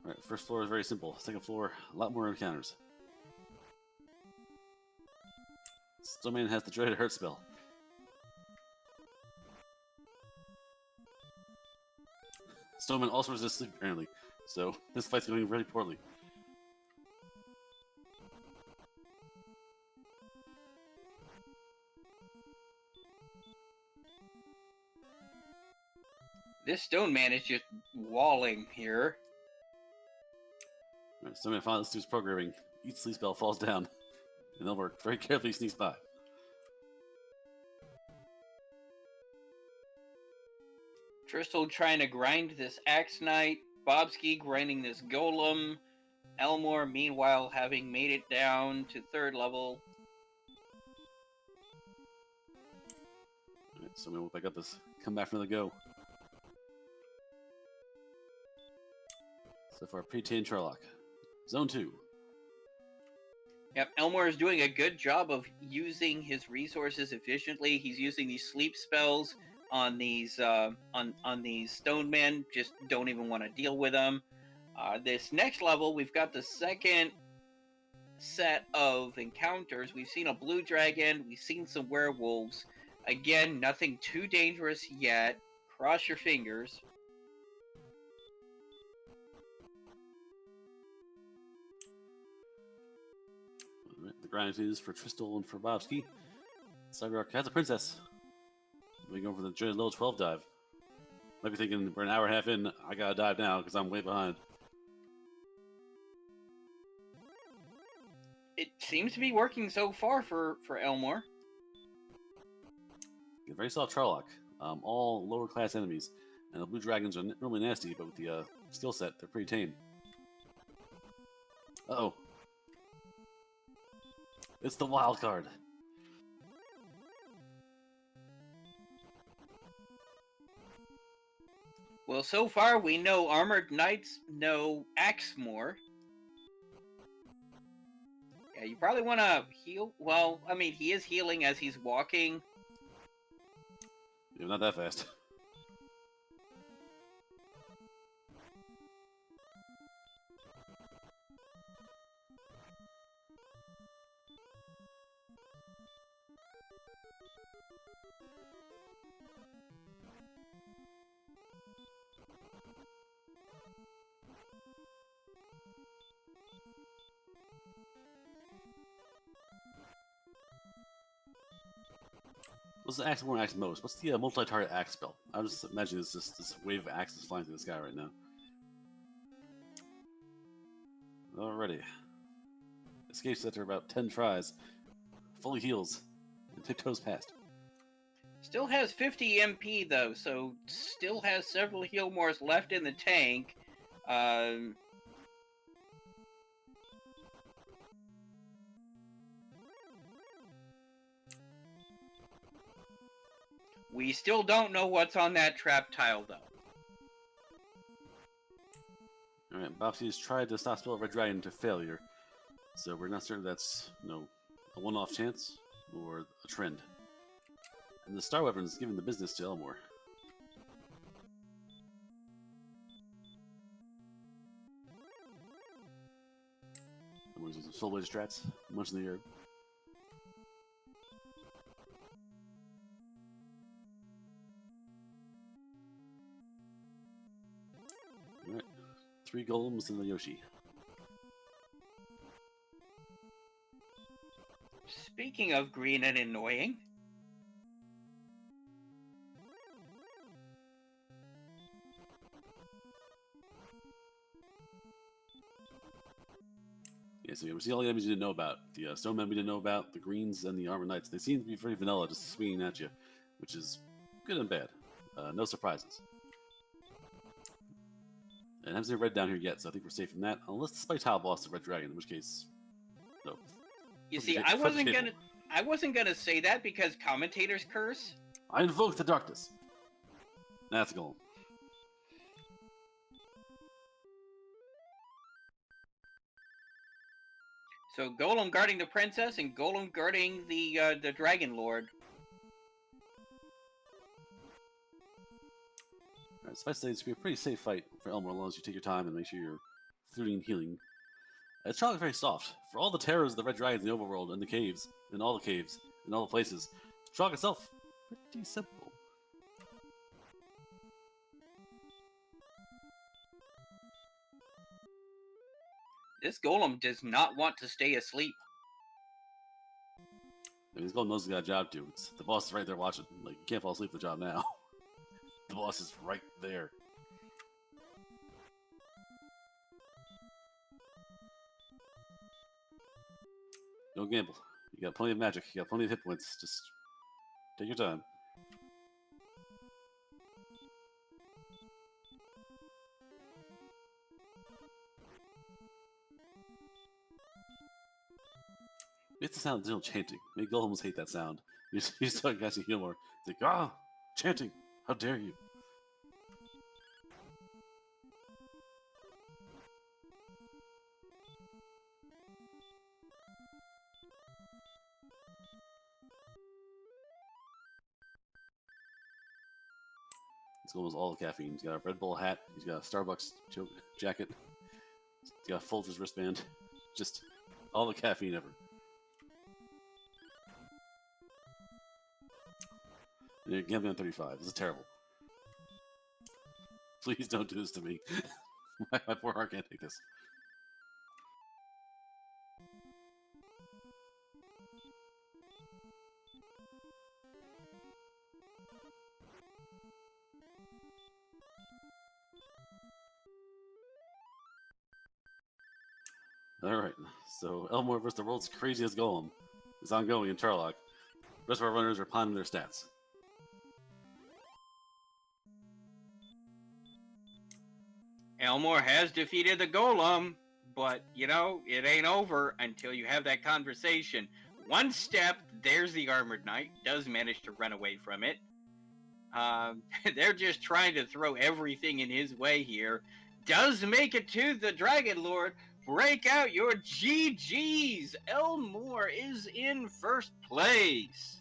Alright, first floor is very simple. Second floor, a lot more encounters. Stoneman has the dreaded hurt spell. Stoneman also resists sleep, apparently. So, this fight's going really poorly. This stone man is just walling here. Alright, Stoneman finally listens to his programming. Eats sleep spell, falls down. And Elmer very carefully sneaks by. Tristal trying to grind this Axe Knight. Bobsky grinding this Golem. Elmore, meanwhile, having made it down to 3rd level. Alright, so we'll pick up this. Come back for another go. So far, pre-10 Charlock. Zone 2. Yep, Elmore is doing a good job of using his resources efficiently. He's using these sleep spells on these on these stone men. Just don't even want to deal with them. This next level, we've got the second set of encounters. We've seen a blue dragon. We've seen some werewolves. Again, nothing too dangerous yet. Cross your fingers. The grind is for Tristal and for Bobsky. Cyberark has a princess. We go for the journey level 12 dive. Might be thinking we're an hour and a half in. I gotta dive now because I'm way behind. It seems to be working so far for Elmore. A very soft Charlock. All lower class enemies. And the blue dragons are really nasty, but with the skill set, they're pretty tame. Uh-oh. It's the wild card. Well, so far we know Armored Knights know Axmore. Yeah, you probably want to heal. Well, I mean, he is healing as he's walking. Yeah, not that fast. What's the axe more axe most? What's the multi-target axe spell? I'm just imagining this wave of axes flying through the sky right now. Alrighty. Escapes after about 10 tries. Fully heals. And tiptoes past. Still has 50 MP though, so still has several heal mores left in the tank. We still don't know what's on that trap tile though. Alright, Bopsy's tried to stop spell Red Dragon to failure. So we're not certain that's, a one-off chance or a trend. And the Star Weapon is giving the business to Elmore. Elmore's using Soul Blade strats, munching the herb. Alright, 3 golems and the Yoshi. Speaking of green and annoying, yeah, so we see all the enemies you didn't know about. The stone men we didn't know about, the greens and the armor knights. They seem to be pretty vanilla, just swinging at you, which is good and bad. No surprises. And I haven't seen red down here yet, so I think we're safe from that. Unless the spike tile boss is a red dragon, in which case, no. you see, I wasn't gonna say that because commentators curse. I invoke the darkness. That's a golem. So Golem guarding the princess and Golem guarding the Dragon Lord. Alright, suffice to say, it's going to be a pretty safe fight for Elmore as long as you take your time and make sure you're fluting and healing. It's probably very soft. For all the terrors of the red dragons in the overworld and the caves, in all the places, Trog itself, pretty simple. This Golem does not want to stay asleep. I mean, this golem knows he's got a job to do. The boss is right there watching. Like, you can't fall asleep at the job now. The boss is right there. Don't gamble. You got plenty of magic. You got plenty of hit points. Just take your time. It's the sound of Dill chanting. Maybe golems hate that sound. You start catching humor. It's like, chanting! How dare you! It's almost all the caffeine. He's got a Red Bull hat. He's got a Starbucks jacket. He's got a Folgers wristband. Just all the caffeine ever. And you're giving him 35. This is terrible. Please don't do this to me. My poor heart can't take this. Alright, so Elmore versus the world's craziest golem is ongoing in Charlock. The rest of our runners are pondering their stats. Elmore has defeated the golem, but, you know, it ain't over until you have that conversation. One step, there's the armored knight, does manage to run away from it. They're just trying to throw everything in his way here. Does make it to the Dragon Lord. Break out your GGs. Elmore is in first place.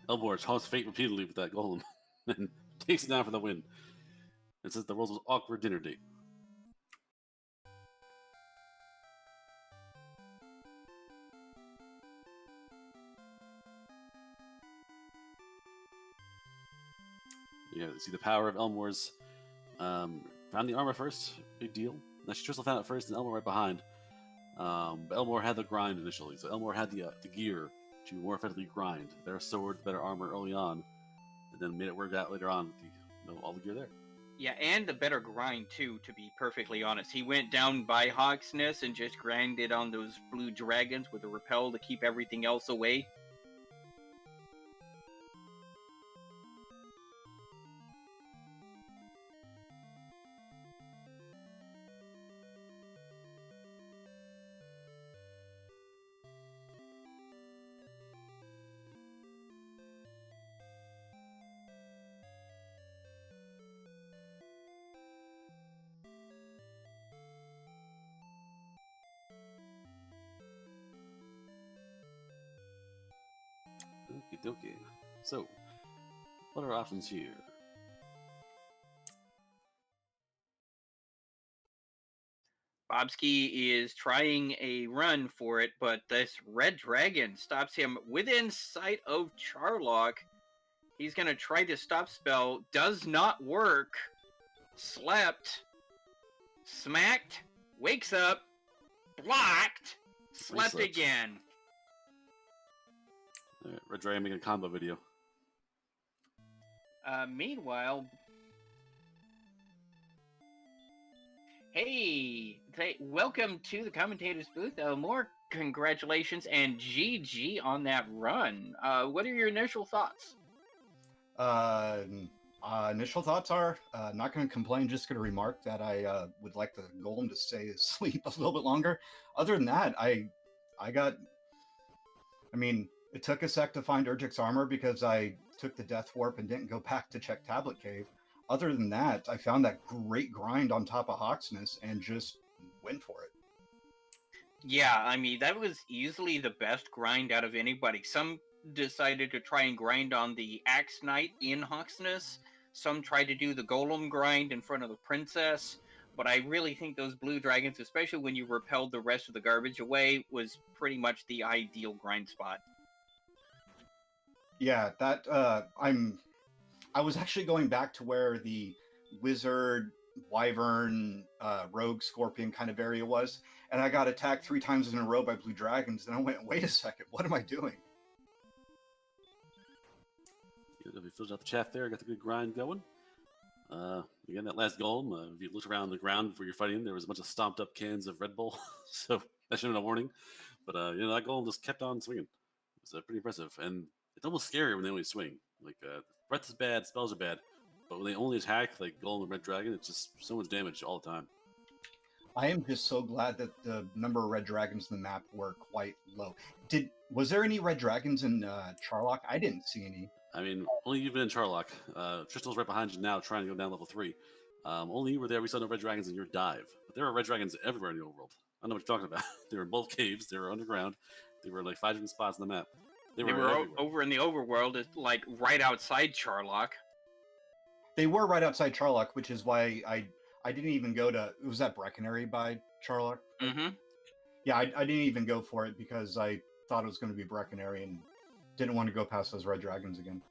Elmore taunts fate repeatedly with that golem and takes it down for the win. And says the world's most awkward dinner date. Yeah, see the power of Elmore's. Found the armor first, big deal. Actually, Tristle found it first, and Elmore right behind. But Elmore had the grind initially, so Elmore had the gear to more effectively grind. Better sword, better armor early on, and then made it work out later on with all the gear there. Yeah, and the better grind, too, to be perfectly honest. He went down by Hawk's Nest and just grinded on those blue dragons with a repel to keep everything else away. Okie dokie. So, what are our options here? Bobsky is trying a run for it, but this red dragon stops him within sight of Charlock. He's going to try the stop spell. Does not work. Slept. Smacked. Wakes up. Blocked. Slept again. Alright, Red Dragon making a combo video. Meanwhile... Hey, welcome to the commentator's booth. More congratulations and GG on that run. What are your initial thoughts? Initial thoughts are not going to complain, just going to remark that I would like the golem to stay asleep a little bit longer. Other than that, I mean, it took a sec to find Urgic's armor because I took the Death Warp and didn't go back to check Tablet Cave. Other than that, I found that great grind on top of Hawksness and just went for it. Yeah, I mean, that was easily the best grind out of anybody. Some decided to try and grind on the Axe Knight in Hawksness. Some tried to do the Golem grind in front of the Princess. But I really think those blue dragons, especially when you repelled the rest of the garbage away, was pretty much the ideal grind spot. Yeah, that I was actually going back to where the Wizard, Wyvern, Rogue, Scorpion kind of area was, and I got attacked 3 times in a row by blue dragons, and I went, wait a second, what am I doing? Yeah, we filled out the chat there, got the good grind going. Again, that last golem, if you looked around the ground before you're fighting, there was a bunch of stomped up cans of Red Bull, so that should have been a warning. But, that golem just kept on swinging. It was pretty impressive, and it's almost scary when they only swing. Like, breath is bad, spells are bad, but when they only attack, like Golem and Red Dragon, it's just so much damage all the time. I am just so glad that the number of red dragons in the map were quite low. Was there any red dragons in Charlock? I didn't see any. I mean, only you've been in Charlock. Tristal's right behind you now, trying to go down level 3. Only you were there. We saw no red dragons in your dive, but there are red dragons everywhere in the overworld. I don't know what you're talking about. They were in both caves. They were underground. They were like 5 different spots on the map. They were over in the overworld, like right outside Charlock. They were right outside Charlock, which is why I didn't even go to. Was that Breckenary by Charlock? Mm-hmm. Yeah, I didn't even go for it because I thought it was going to be Breckenary and didn't want to go past those red dragons again.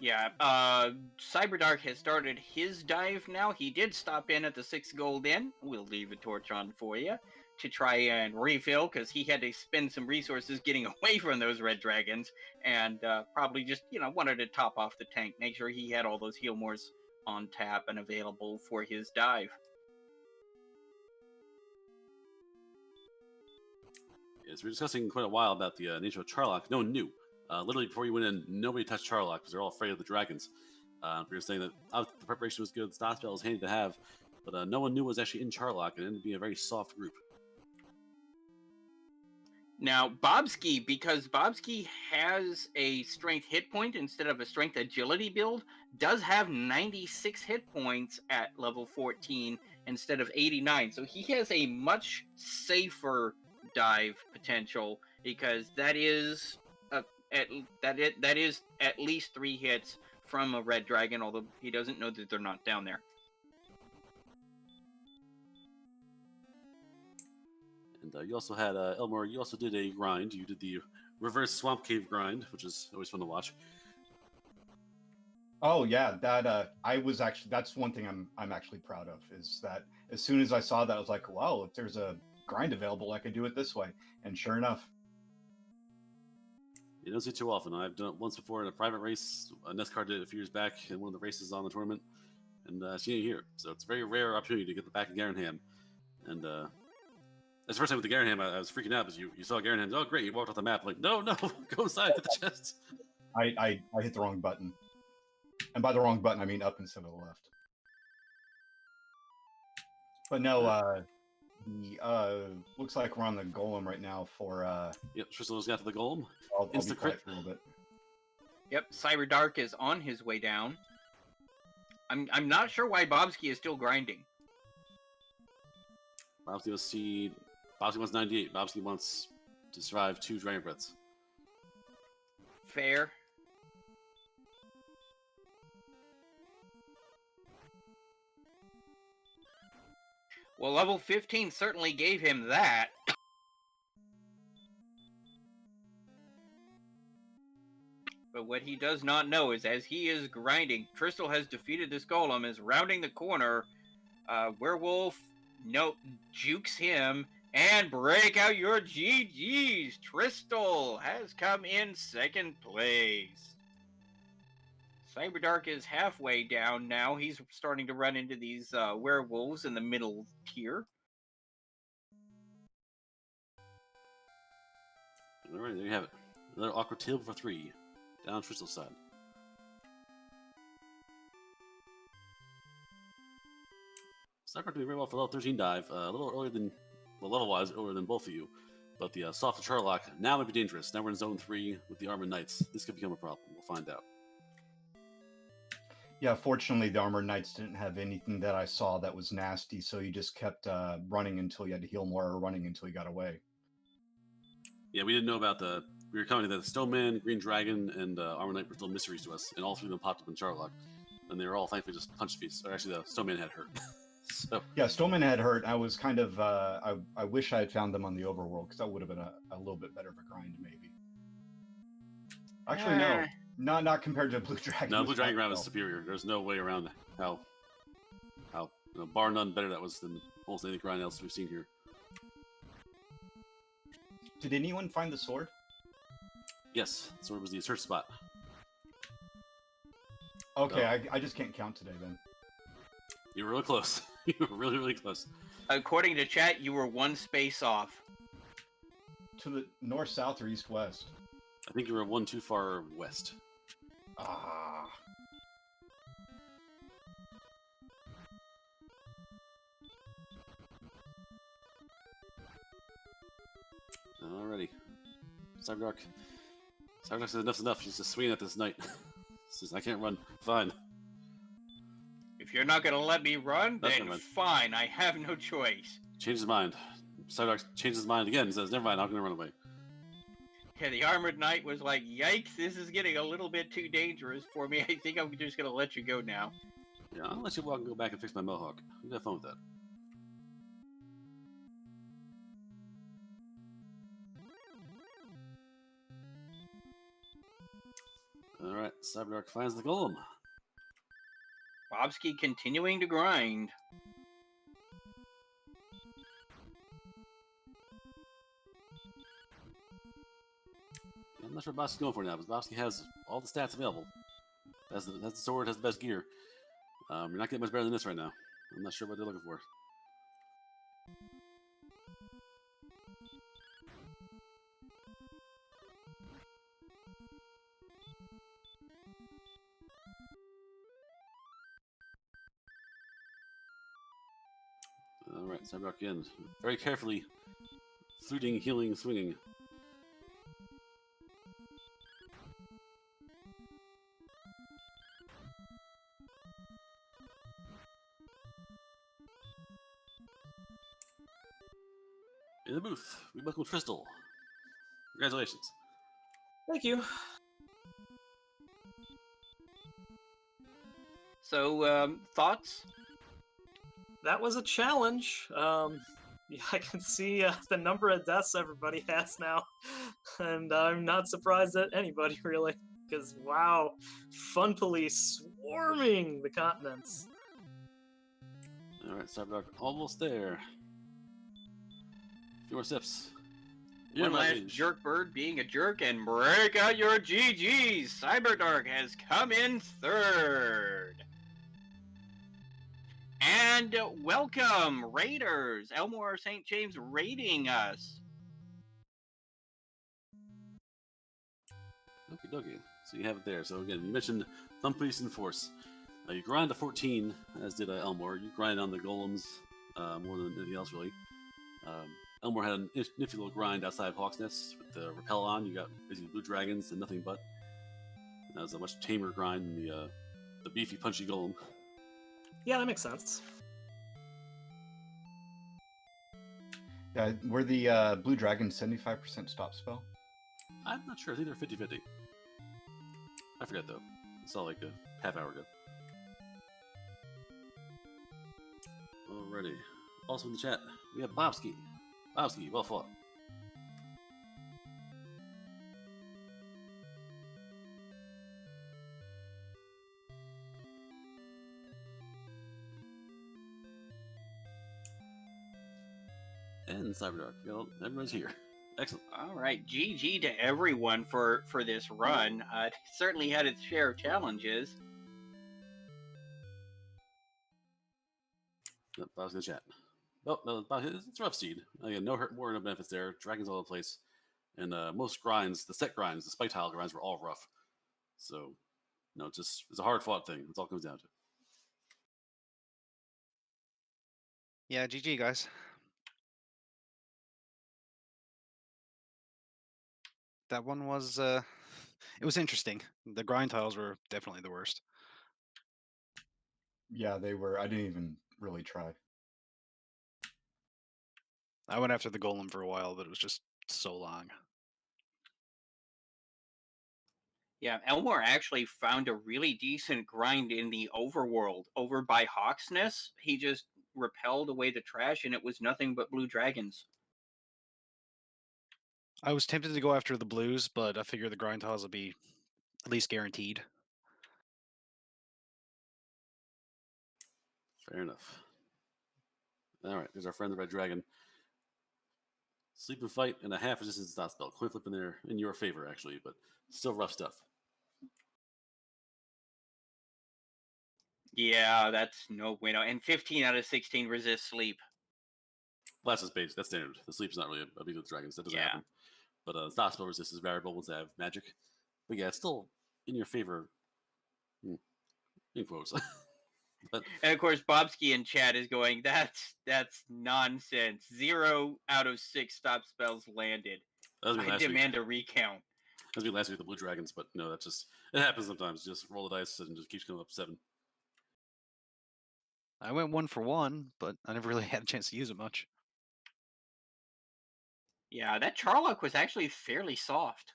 Yeah, Cyberdark has started his dive now. He did stop in at the 6 Gold Inn. We'll leave a torch on for you to try and refill, because he had to spend some resources getting away from those red dragons, and probably just, wanted to top off the tank, make sure he had all those heal mores on tap and available for his dive. Yes, we were discussing quite a while about the nature of Charlock. No one knew. Literally, before you went in, nobody touched Charlock because they're all afraid of the dragons. We were saying that the preparation was good, the stat spell was handy to have, but no one knew it was actually in Charlock, and it ended up being a very soft group. Now, Bobski, because Bobski has a strength hit point instead of a strength agility build, does have 96 hit points at level 14 instead of 89. So he has a much safer dive potential, because that is at least 3 hits from a red dragon, although he doesn't know that they're not down there. And you also had, Elmore, you also did a grind. You did the reverse swamp cave grind, which is always fun to watch. Oh yeah, that I was actually, that's one thing I'm actually proud of, is that as soon as I saw that, I was like, wow, if there's a grind available, I could do it this way. And sure enough. You don't see it too often. I've done it once before in a private race. NESCAR did it a few years back in one of the races on the tournament, and I've seen it here. So it's a very rare opportunity to get the back of Garanham. And that's the first time with the Garanham, I was freaking out because you saw Garanham. Oh, great! You walked off the map. Like, no, go inside, get the chest. I hit the wrong button, and by the wrong button, I mean up instead of the left. But no, looks like we're on the golem right now for. Yep, Tristan got to the golem. I'll be Insta quiet crit. for a little bit. Yep, Cyberdark is on his way down. I'm not sure why Bobski is still grinding. Bobsky wants 98. Bobsky wants to survive 2 Dragon Breaths. Fair. Well, level 15 certainly gave him that. But what he does not know is, as he is grinding, Crystal has defeated this golem, is rounding the corner. Werewolf jukes him, and break out your GGs. Crystal has come in 2nd place. Cyberdark is halfway down now. He's starting to run into these werewolves in the middle tier. Alright, there you have it. Another awkward table for 3. Down Crystal's side. Cyberdark doing very well for level 13 dive. A little earlier than, well, level-wise, earlier than both of you. But the soft Charlock now might be dangerous. Now we're in Zone 3 with the Armored Knights. This could become a problem. We'll find out. Yeah, fortunately, the Armored Knights didn't have anything that I saw that was nasty, so you just kept running until you had to heal more, or running until you got away. Yeah, we didn't know about the... We were commenting that the Stoneman, Green Dragon, and Armored Knight were still mysteries to us, and all 3 of them popped up in Charlock. And they were all thankfully just punch feats. Or actually, the Stoneman had hurt. So yeah, Stoneman had hurt. I was kind of I wish I had found them on the overworld, because that would have been a little bit better of a grind, maybe. Actually, no, not compared to Blue Dragon. No, Blue Dragon grind was superior. There's no way around how bar none better that was than almost any grind else we've seen here. Did anyone find the sword? Yes, the sword was the search spot. Okay, I just can't count today then. You were really close. You were really, really close. According to chat, you were 1 space off. To the north, south, or east, west? I think you were 1 too far west. Ah. Alrighty. Cyberdark says enough's enough. She's just swinging at this knight. Says, I can't run. Fine. If you're not gonna let me run, then fine. I have no choice. Changes his mind. Cyberdark changes his mind again and says, never mind, I'm gonna run away. Yeah, the armored knight was like, "Yikes! This is getting a little bit too dangerous for me. I think I'm just gonna let you go now." Yeah, I'll let you walk and go back and fix my mohawk. You have fun with that. All right, Cyberdark finds the golem. Bobsky continuing to grind. I'm not sure what Bobsky's going for now, but Bobsky has all the stats available. Has the sword, has the best gear. You're not getting much better than this right now. I'm not sure what they're looking for. All right, Cyberdark in. Very carefully, fluting, healing, swinging. In the booth, we welcome Crystal. Congratulations. Thank you. So, thoughts? That was a challenge. Yeah, I can see the number of deaths everybody has now, and I'm not surprised at anybody really, because wow, Fun Police swarming the continents. All right, Cyberdark almost there. A few more sips. One last jerk bird being a jerk and break out your GGs. Cyberdark has come in third. And welcome, Raiders. Elmore St. James raiding us. Okie dokie. So you have it there. So again, you mentioned Thumb Police and Force. You grind to 14, as did Elmore. You grind on the golems more than anything else, really. Elmore had a nifty little grind outside of Hawk's Nest with the repel on. You got basically blue dragons and nothing but. That was a much tamer grind than the beefy, punchy golem. Yeah, that makes sense. Yeah, were the blue dragons 75% stop spell? I'm not sure. I think they're 50-50. I forget, though. It's all like a half hour ago. Alrighty. Also in the chat, we have Bobsky. Bobsky, well fought. And Cyberdark. Everyone's here. Excellent. All right, GG to everyone for this run. It certainly had its share of challenges. Bob's in the chat. Oh, no, it's a rough seed. Again, no hurt, more no benefits there. Dragons all over the place. And most grinds, the set grinds, the spike tile grinds were all rough. So, no, it's a hard fought thing. That's all it comes down to. Yeah, GG, guys. That one was, it was interesting. The grind tiles were definitely the worst. Yeah, they were. I didn't even really try. I went after the golem for a while, but it was just so long. Yeah, Elmore actually found a really decent grind in the overworld over by Hawk's Nest. He just repelled away the trash and it was nothing but blue dragons. I was tempted to go after the blues, but I figure the grind tiles would be at least guaranteed. Fair enough. All right, there's our friend the Red Dragon. Sleep and fight and a half resistance dot spell. Coin flip in there in your favor, actually, but still rough stuff. Yeah, that's no bueno. And 15 out of 16 resist sleep. Well, that's just base. That's standard. The sleep's not really a big deal with dragons. That doesn't Yeah. happen. But dot spell resist is variable once they have magic. But yeah, it's still in your favor. In quotes. But And of course, Bobsky in chat is going, that's nonsense. 0 out of 6 stop spells landed. I demand a recount. That was me last week with the Blue Dragons, but no, that's just, it happens sometimes. Just roll the dice and just keeps coming up 7. I went 1 for 1, but I never really had a chance to use it much. Yeah, that Charlock was actually fairly soft.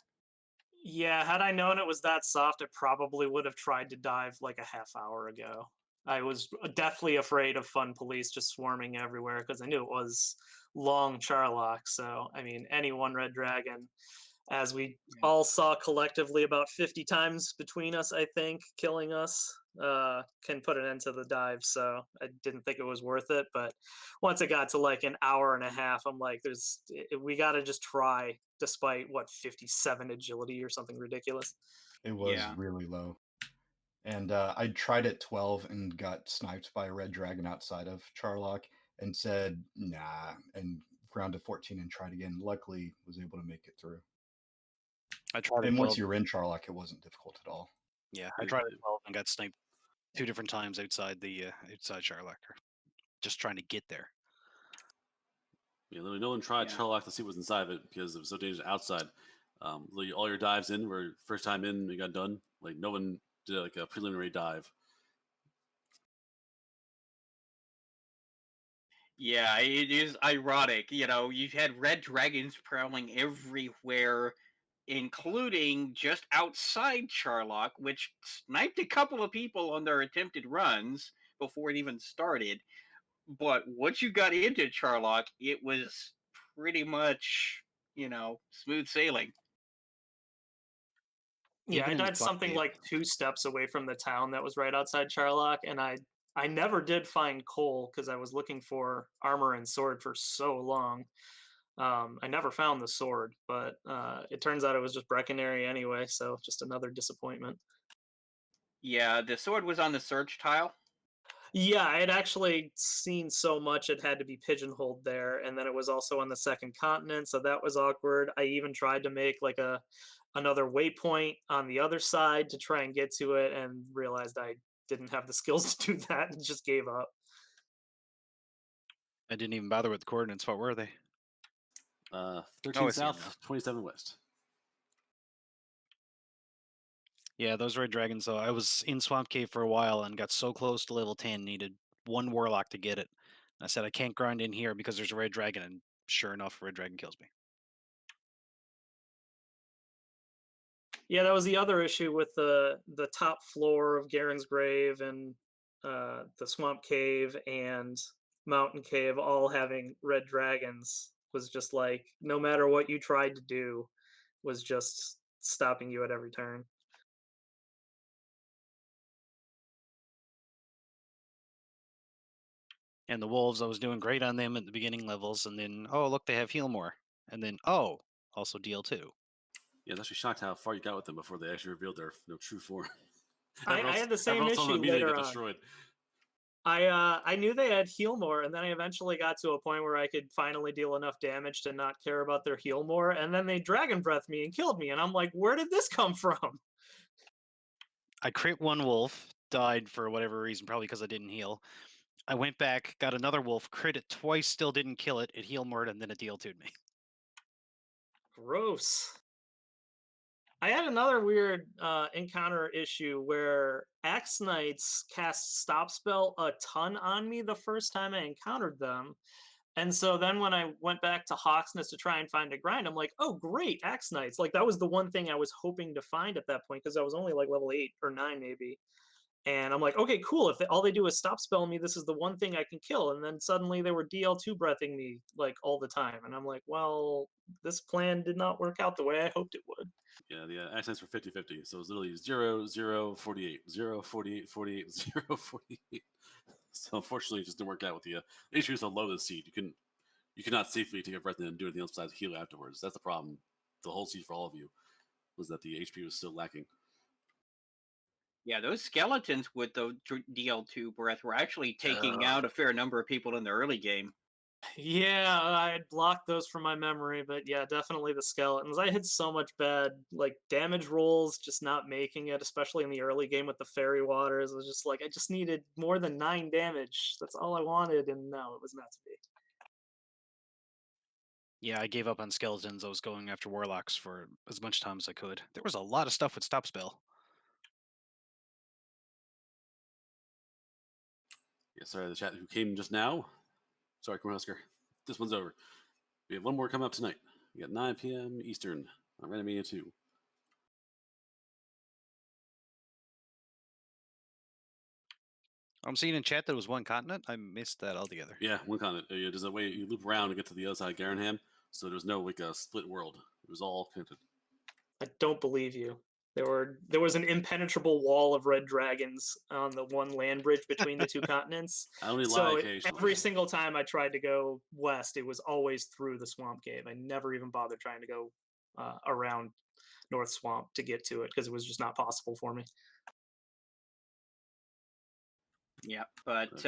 Yeah, had I known it was that soft, I probably would have tried to dive like a half hour ago. I was deathly afraid of fun police just swarming everywhere because I knew it was long Charlock. So, I mean, any one red dragon, as we Yeah. all saw collectively about 50 times between us, I think, killing us, can put an end to the dive. So I didn't think it was worth it. But once it got to like an hour and a half, I'm like, we got to just try, despite what, 57 agility or something ridiculous. It was Yeah. really low. And I tried at 12 and got sniped by a red dragon outside of Charlock and said, nah, and ground to 14 and tried again. Luckily, was able to make it through. I tried at And once 12. you're in Charlock, it wasn't difficult at all. Yeah, I tried at 12 and got sniped 2 different times outside the outside Charlock, just trying to get there. Yeah, literally no one tried Yeah. Charlock to see what's inside of it because it was so dangerous outside. Literally all your dives in were first time in, you got done. Like no one did like a preliminary dive. Yeah, it is ironic. You know, you've had red dragons prowling everywhere, including just outside Charlock, which sniped a couple of people on their attempted runs before it even started. But once you got into Charlock, it was pretty much, smooth sailing. Yeah, Even I in the died swamp something cave. like 2 steps away from the town that was right outside Charlock, and I never did find coal because I was looking for armor and sword for so long. I never found the sword, but it turns out it was just Breckenary anyway, so just another disappointment. Yeah, the sword was on the search tile. Yeah, I had actually seen so much it had to be pigeonholed there, and then it was also on the second continent, so that was awkward. I even tried to make like another waypoint on the other side to try and get to it, and realized I didn't have the skills to do that, and just gave up. I didn't even bother with the coordinates. What were they? 13 I see 'em now. south, 27 west. Yeah, those red dragons. Though I was in Swamp Cave for a while and got so close to level 10, needed one warlock to get it. I said I can't grind in here because there's a red dragon, and sure enough, red dragon kills me. Yeah, that was the other issue with the top floor of Garen's Grave and the Swamp Cave and Mountain Cave all having red dragons was just like no matter what you tried to do was just stopping you at every turn. And the wolves, I was doing great on them at the beginning levels, and then oh look, they have heal more, and then oh also DL2. Yeah, I was actually shocked how far you got with them before they actually revealed their true form. I had the same everyone else on them issue immediately later got on. destroyed. I knew they had heal more, and then I eventually got to a point where I could finally deal enough damage to not care about their heal more, and then they dragon breath me and killed me, and I'm like, where did this come from? I crit one wolf, died for whatever reason, probably because I didn't heal. I went back, got another wolf, crit it twice, still didn't kill it. It heal more, and then it DL2'd me. Gross. I had another weird encounter issue where Axe Knights cast Stop Spell a ton on me the first time I encountered them. And so then when I went back to Hawksness to try and find a grind, I'm like, oh, great, Axe Knights. Like, that was the one thing I was hoping to find at that point because I was only like level 8 or 9, maybe. And I'm like, okay, cool. If all they do is stop spell me, this is the one thing I can kill. And then suddenly they were DL2 breathing me like all the time. And I'm like, well, this plan did not work out the way I hoped it would. Yeah, the accents were 50-50. So it was literally 0, 0, 48, 0, 48, 48, 0, 48. So unfortunately, it just didn't work out with the issue. So low the seed. You cannot safely take a breath and do anything else besides heal afterwards. That's the problem. The whole seed for all of you was that the HP was still lacking. Yeah, those skeletons with the DL2 breath were actually taking out a fair number of people in the early game. Yeah, I had blocked those from my memory, but yeah, definitely the skeletons. I had so much bad like damage rolls, just not making it, especially in the early game with the fairy waters. It was just like I just needed more than 9 damage. That's all I wanted, and no, it was meant to be. Yeah, I gave up on skeletons. I was going after warlocks for as much time as I could. There was a lot of stuff with stop spell. Yeah, sorry, the chat who came just now. Sorry, Cornhusker. This one's over. We have one more coming up tonight. We got 9 p.m. Eastern on Randomizer 2. I'm seeing in chat that it was one continent. I missed that altogether. Yeah, one continent. There's a way you loop around to get to the other side of Garanham, so there's no like a split world. It was all connected. I don't believe you. There was an impenetrable wall of red dragons on the one land bridge between the two continents. I only lie So occasionally. every single time I tried to go west, it was always through the swamp cave. I never even bothered trying to go around North Swamp to get to it because it was just not possible for me. Yeah, but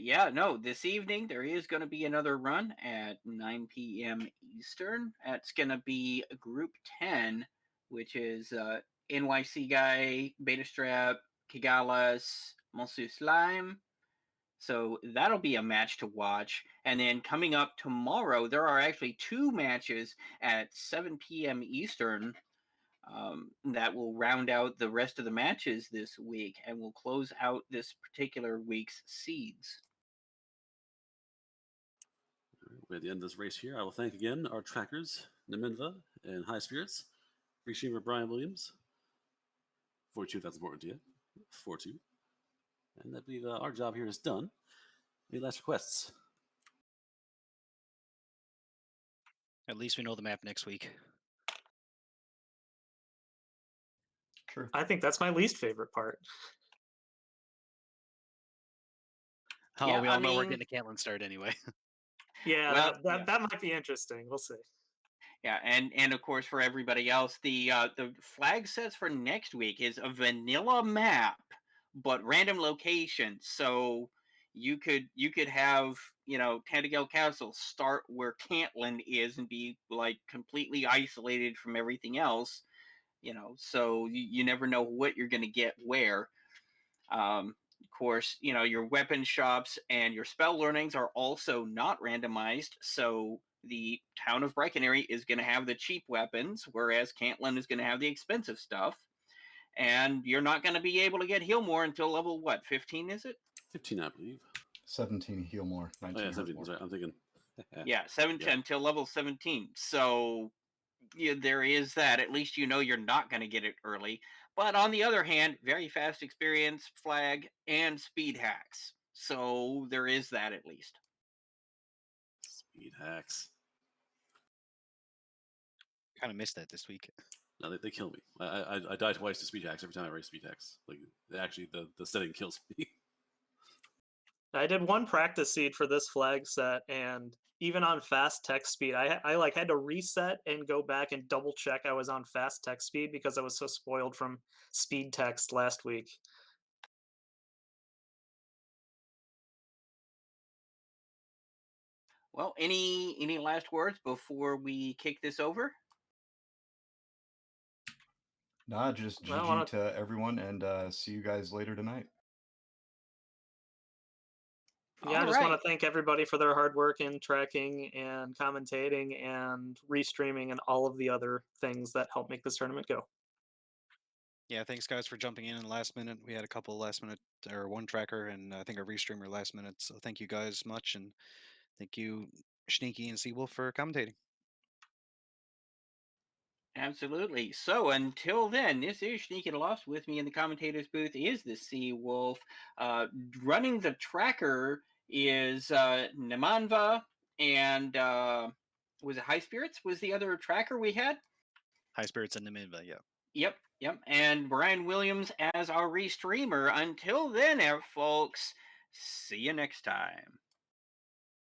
yeah, no, this evening there is going to be another run at 9 p.m. Eastern. It's going to be Group 10, which is NYC Guy, Beta Strap, Kigalas, Monsu Slime. So that'll be a match to watch. And then coming up tomorrow, there are actually 2 matches at 7 p.m. Eastern. That will round out the rest of the matches this week and will close out this particular week's seeds. We're at the end of this race here. I will thank again our trackers, Naminva and High Spirits, Free Streamer Brian Williams, 42, that's important to you, 42. And I believe our job here is done. Any last requests? At least we know the map next week. True. I think that's my least favorite part. Oh, Yeah, we all I know we're mean- getting a Caitlin start anyway. Yeah, Well, that might be interesting. We'll see. Yeah, and of course for everybody else, the flag sets for next week is a vanilla map, but random locations. So you could have Tantagel Castle start where Cantland is and be like completely isolated from everything else. So you never know what you're going to get where. Of course, your weapon shops and your spell learnings are also not randomized. So the town of Breckenary is going to have the cheap weapons, whereas Cantland is going to have the expensive stuff. And you're not going to be able to get heal more until level, 15 is it? 15, I believe. 17 heal more. 19 Oh, yeah, hurt 17. more. Sorry, I'm thinking. Yeah, 17 until level 17. So yeah, there is that. At least you're not going to get it early. But on the other hand, very fast experience, flag, and speed hacks. So there is that at least. Speed hacks. Kind of missed that this week. No, they kill me. I die twice to speed hacks every time I race speed hacks. Like, actually, the setting kills me. I did one practice seed for this flag set, and even on fast text speed, I like had to reset and go back and double check I was on fast text speed because I was so spoiled from speed text last week. Well, any last words before we kick this over? Nah, just Well, I GG wanna- to everyone, and see you guys later tonight. Yeah, I just want Alright. to thank everybody for their hard work in tracking and commentating and restreaming and all of the other things that help make this tournament go. Yeah, thanks guys for jumping in the last minute. We had a couple last minute or one tracker and I think a restreamer last minute. So thank you guys much, and thank you Sneaky and Seawolf for commentating. Absolutely. So until then, this is Sneaky Lost. With me in the commentator's booth is the Sea Wolf. Running the tracker is Namanva, and was it High Spirits? Was the other tracker we had? High Spirits and Naminva, yeah. Yep. And Brian Williams as our restreamer. Until then, folks, see you next time.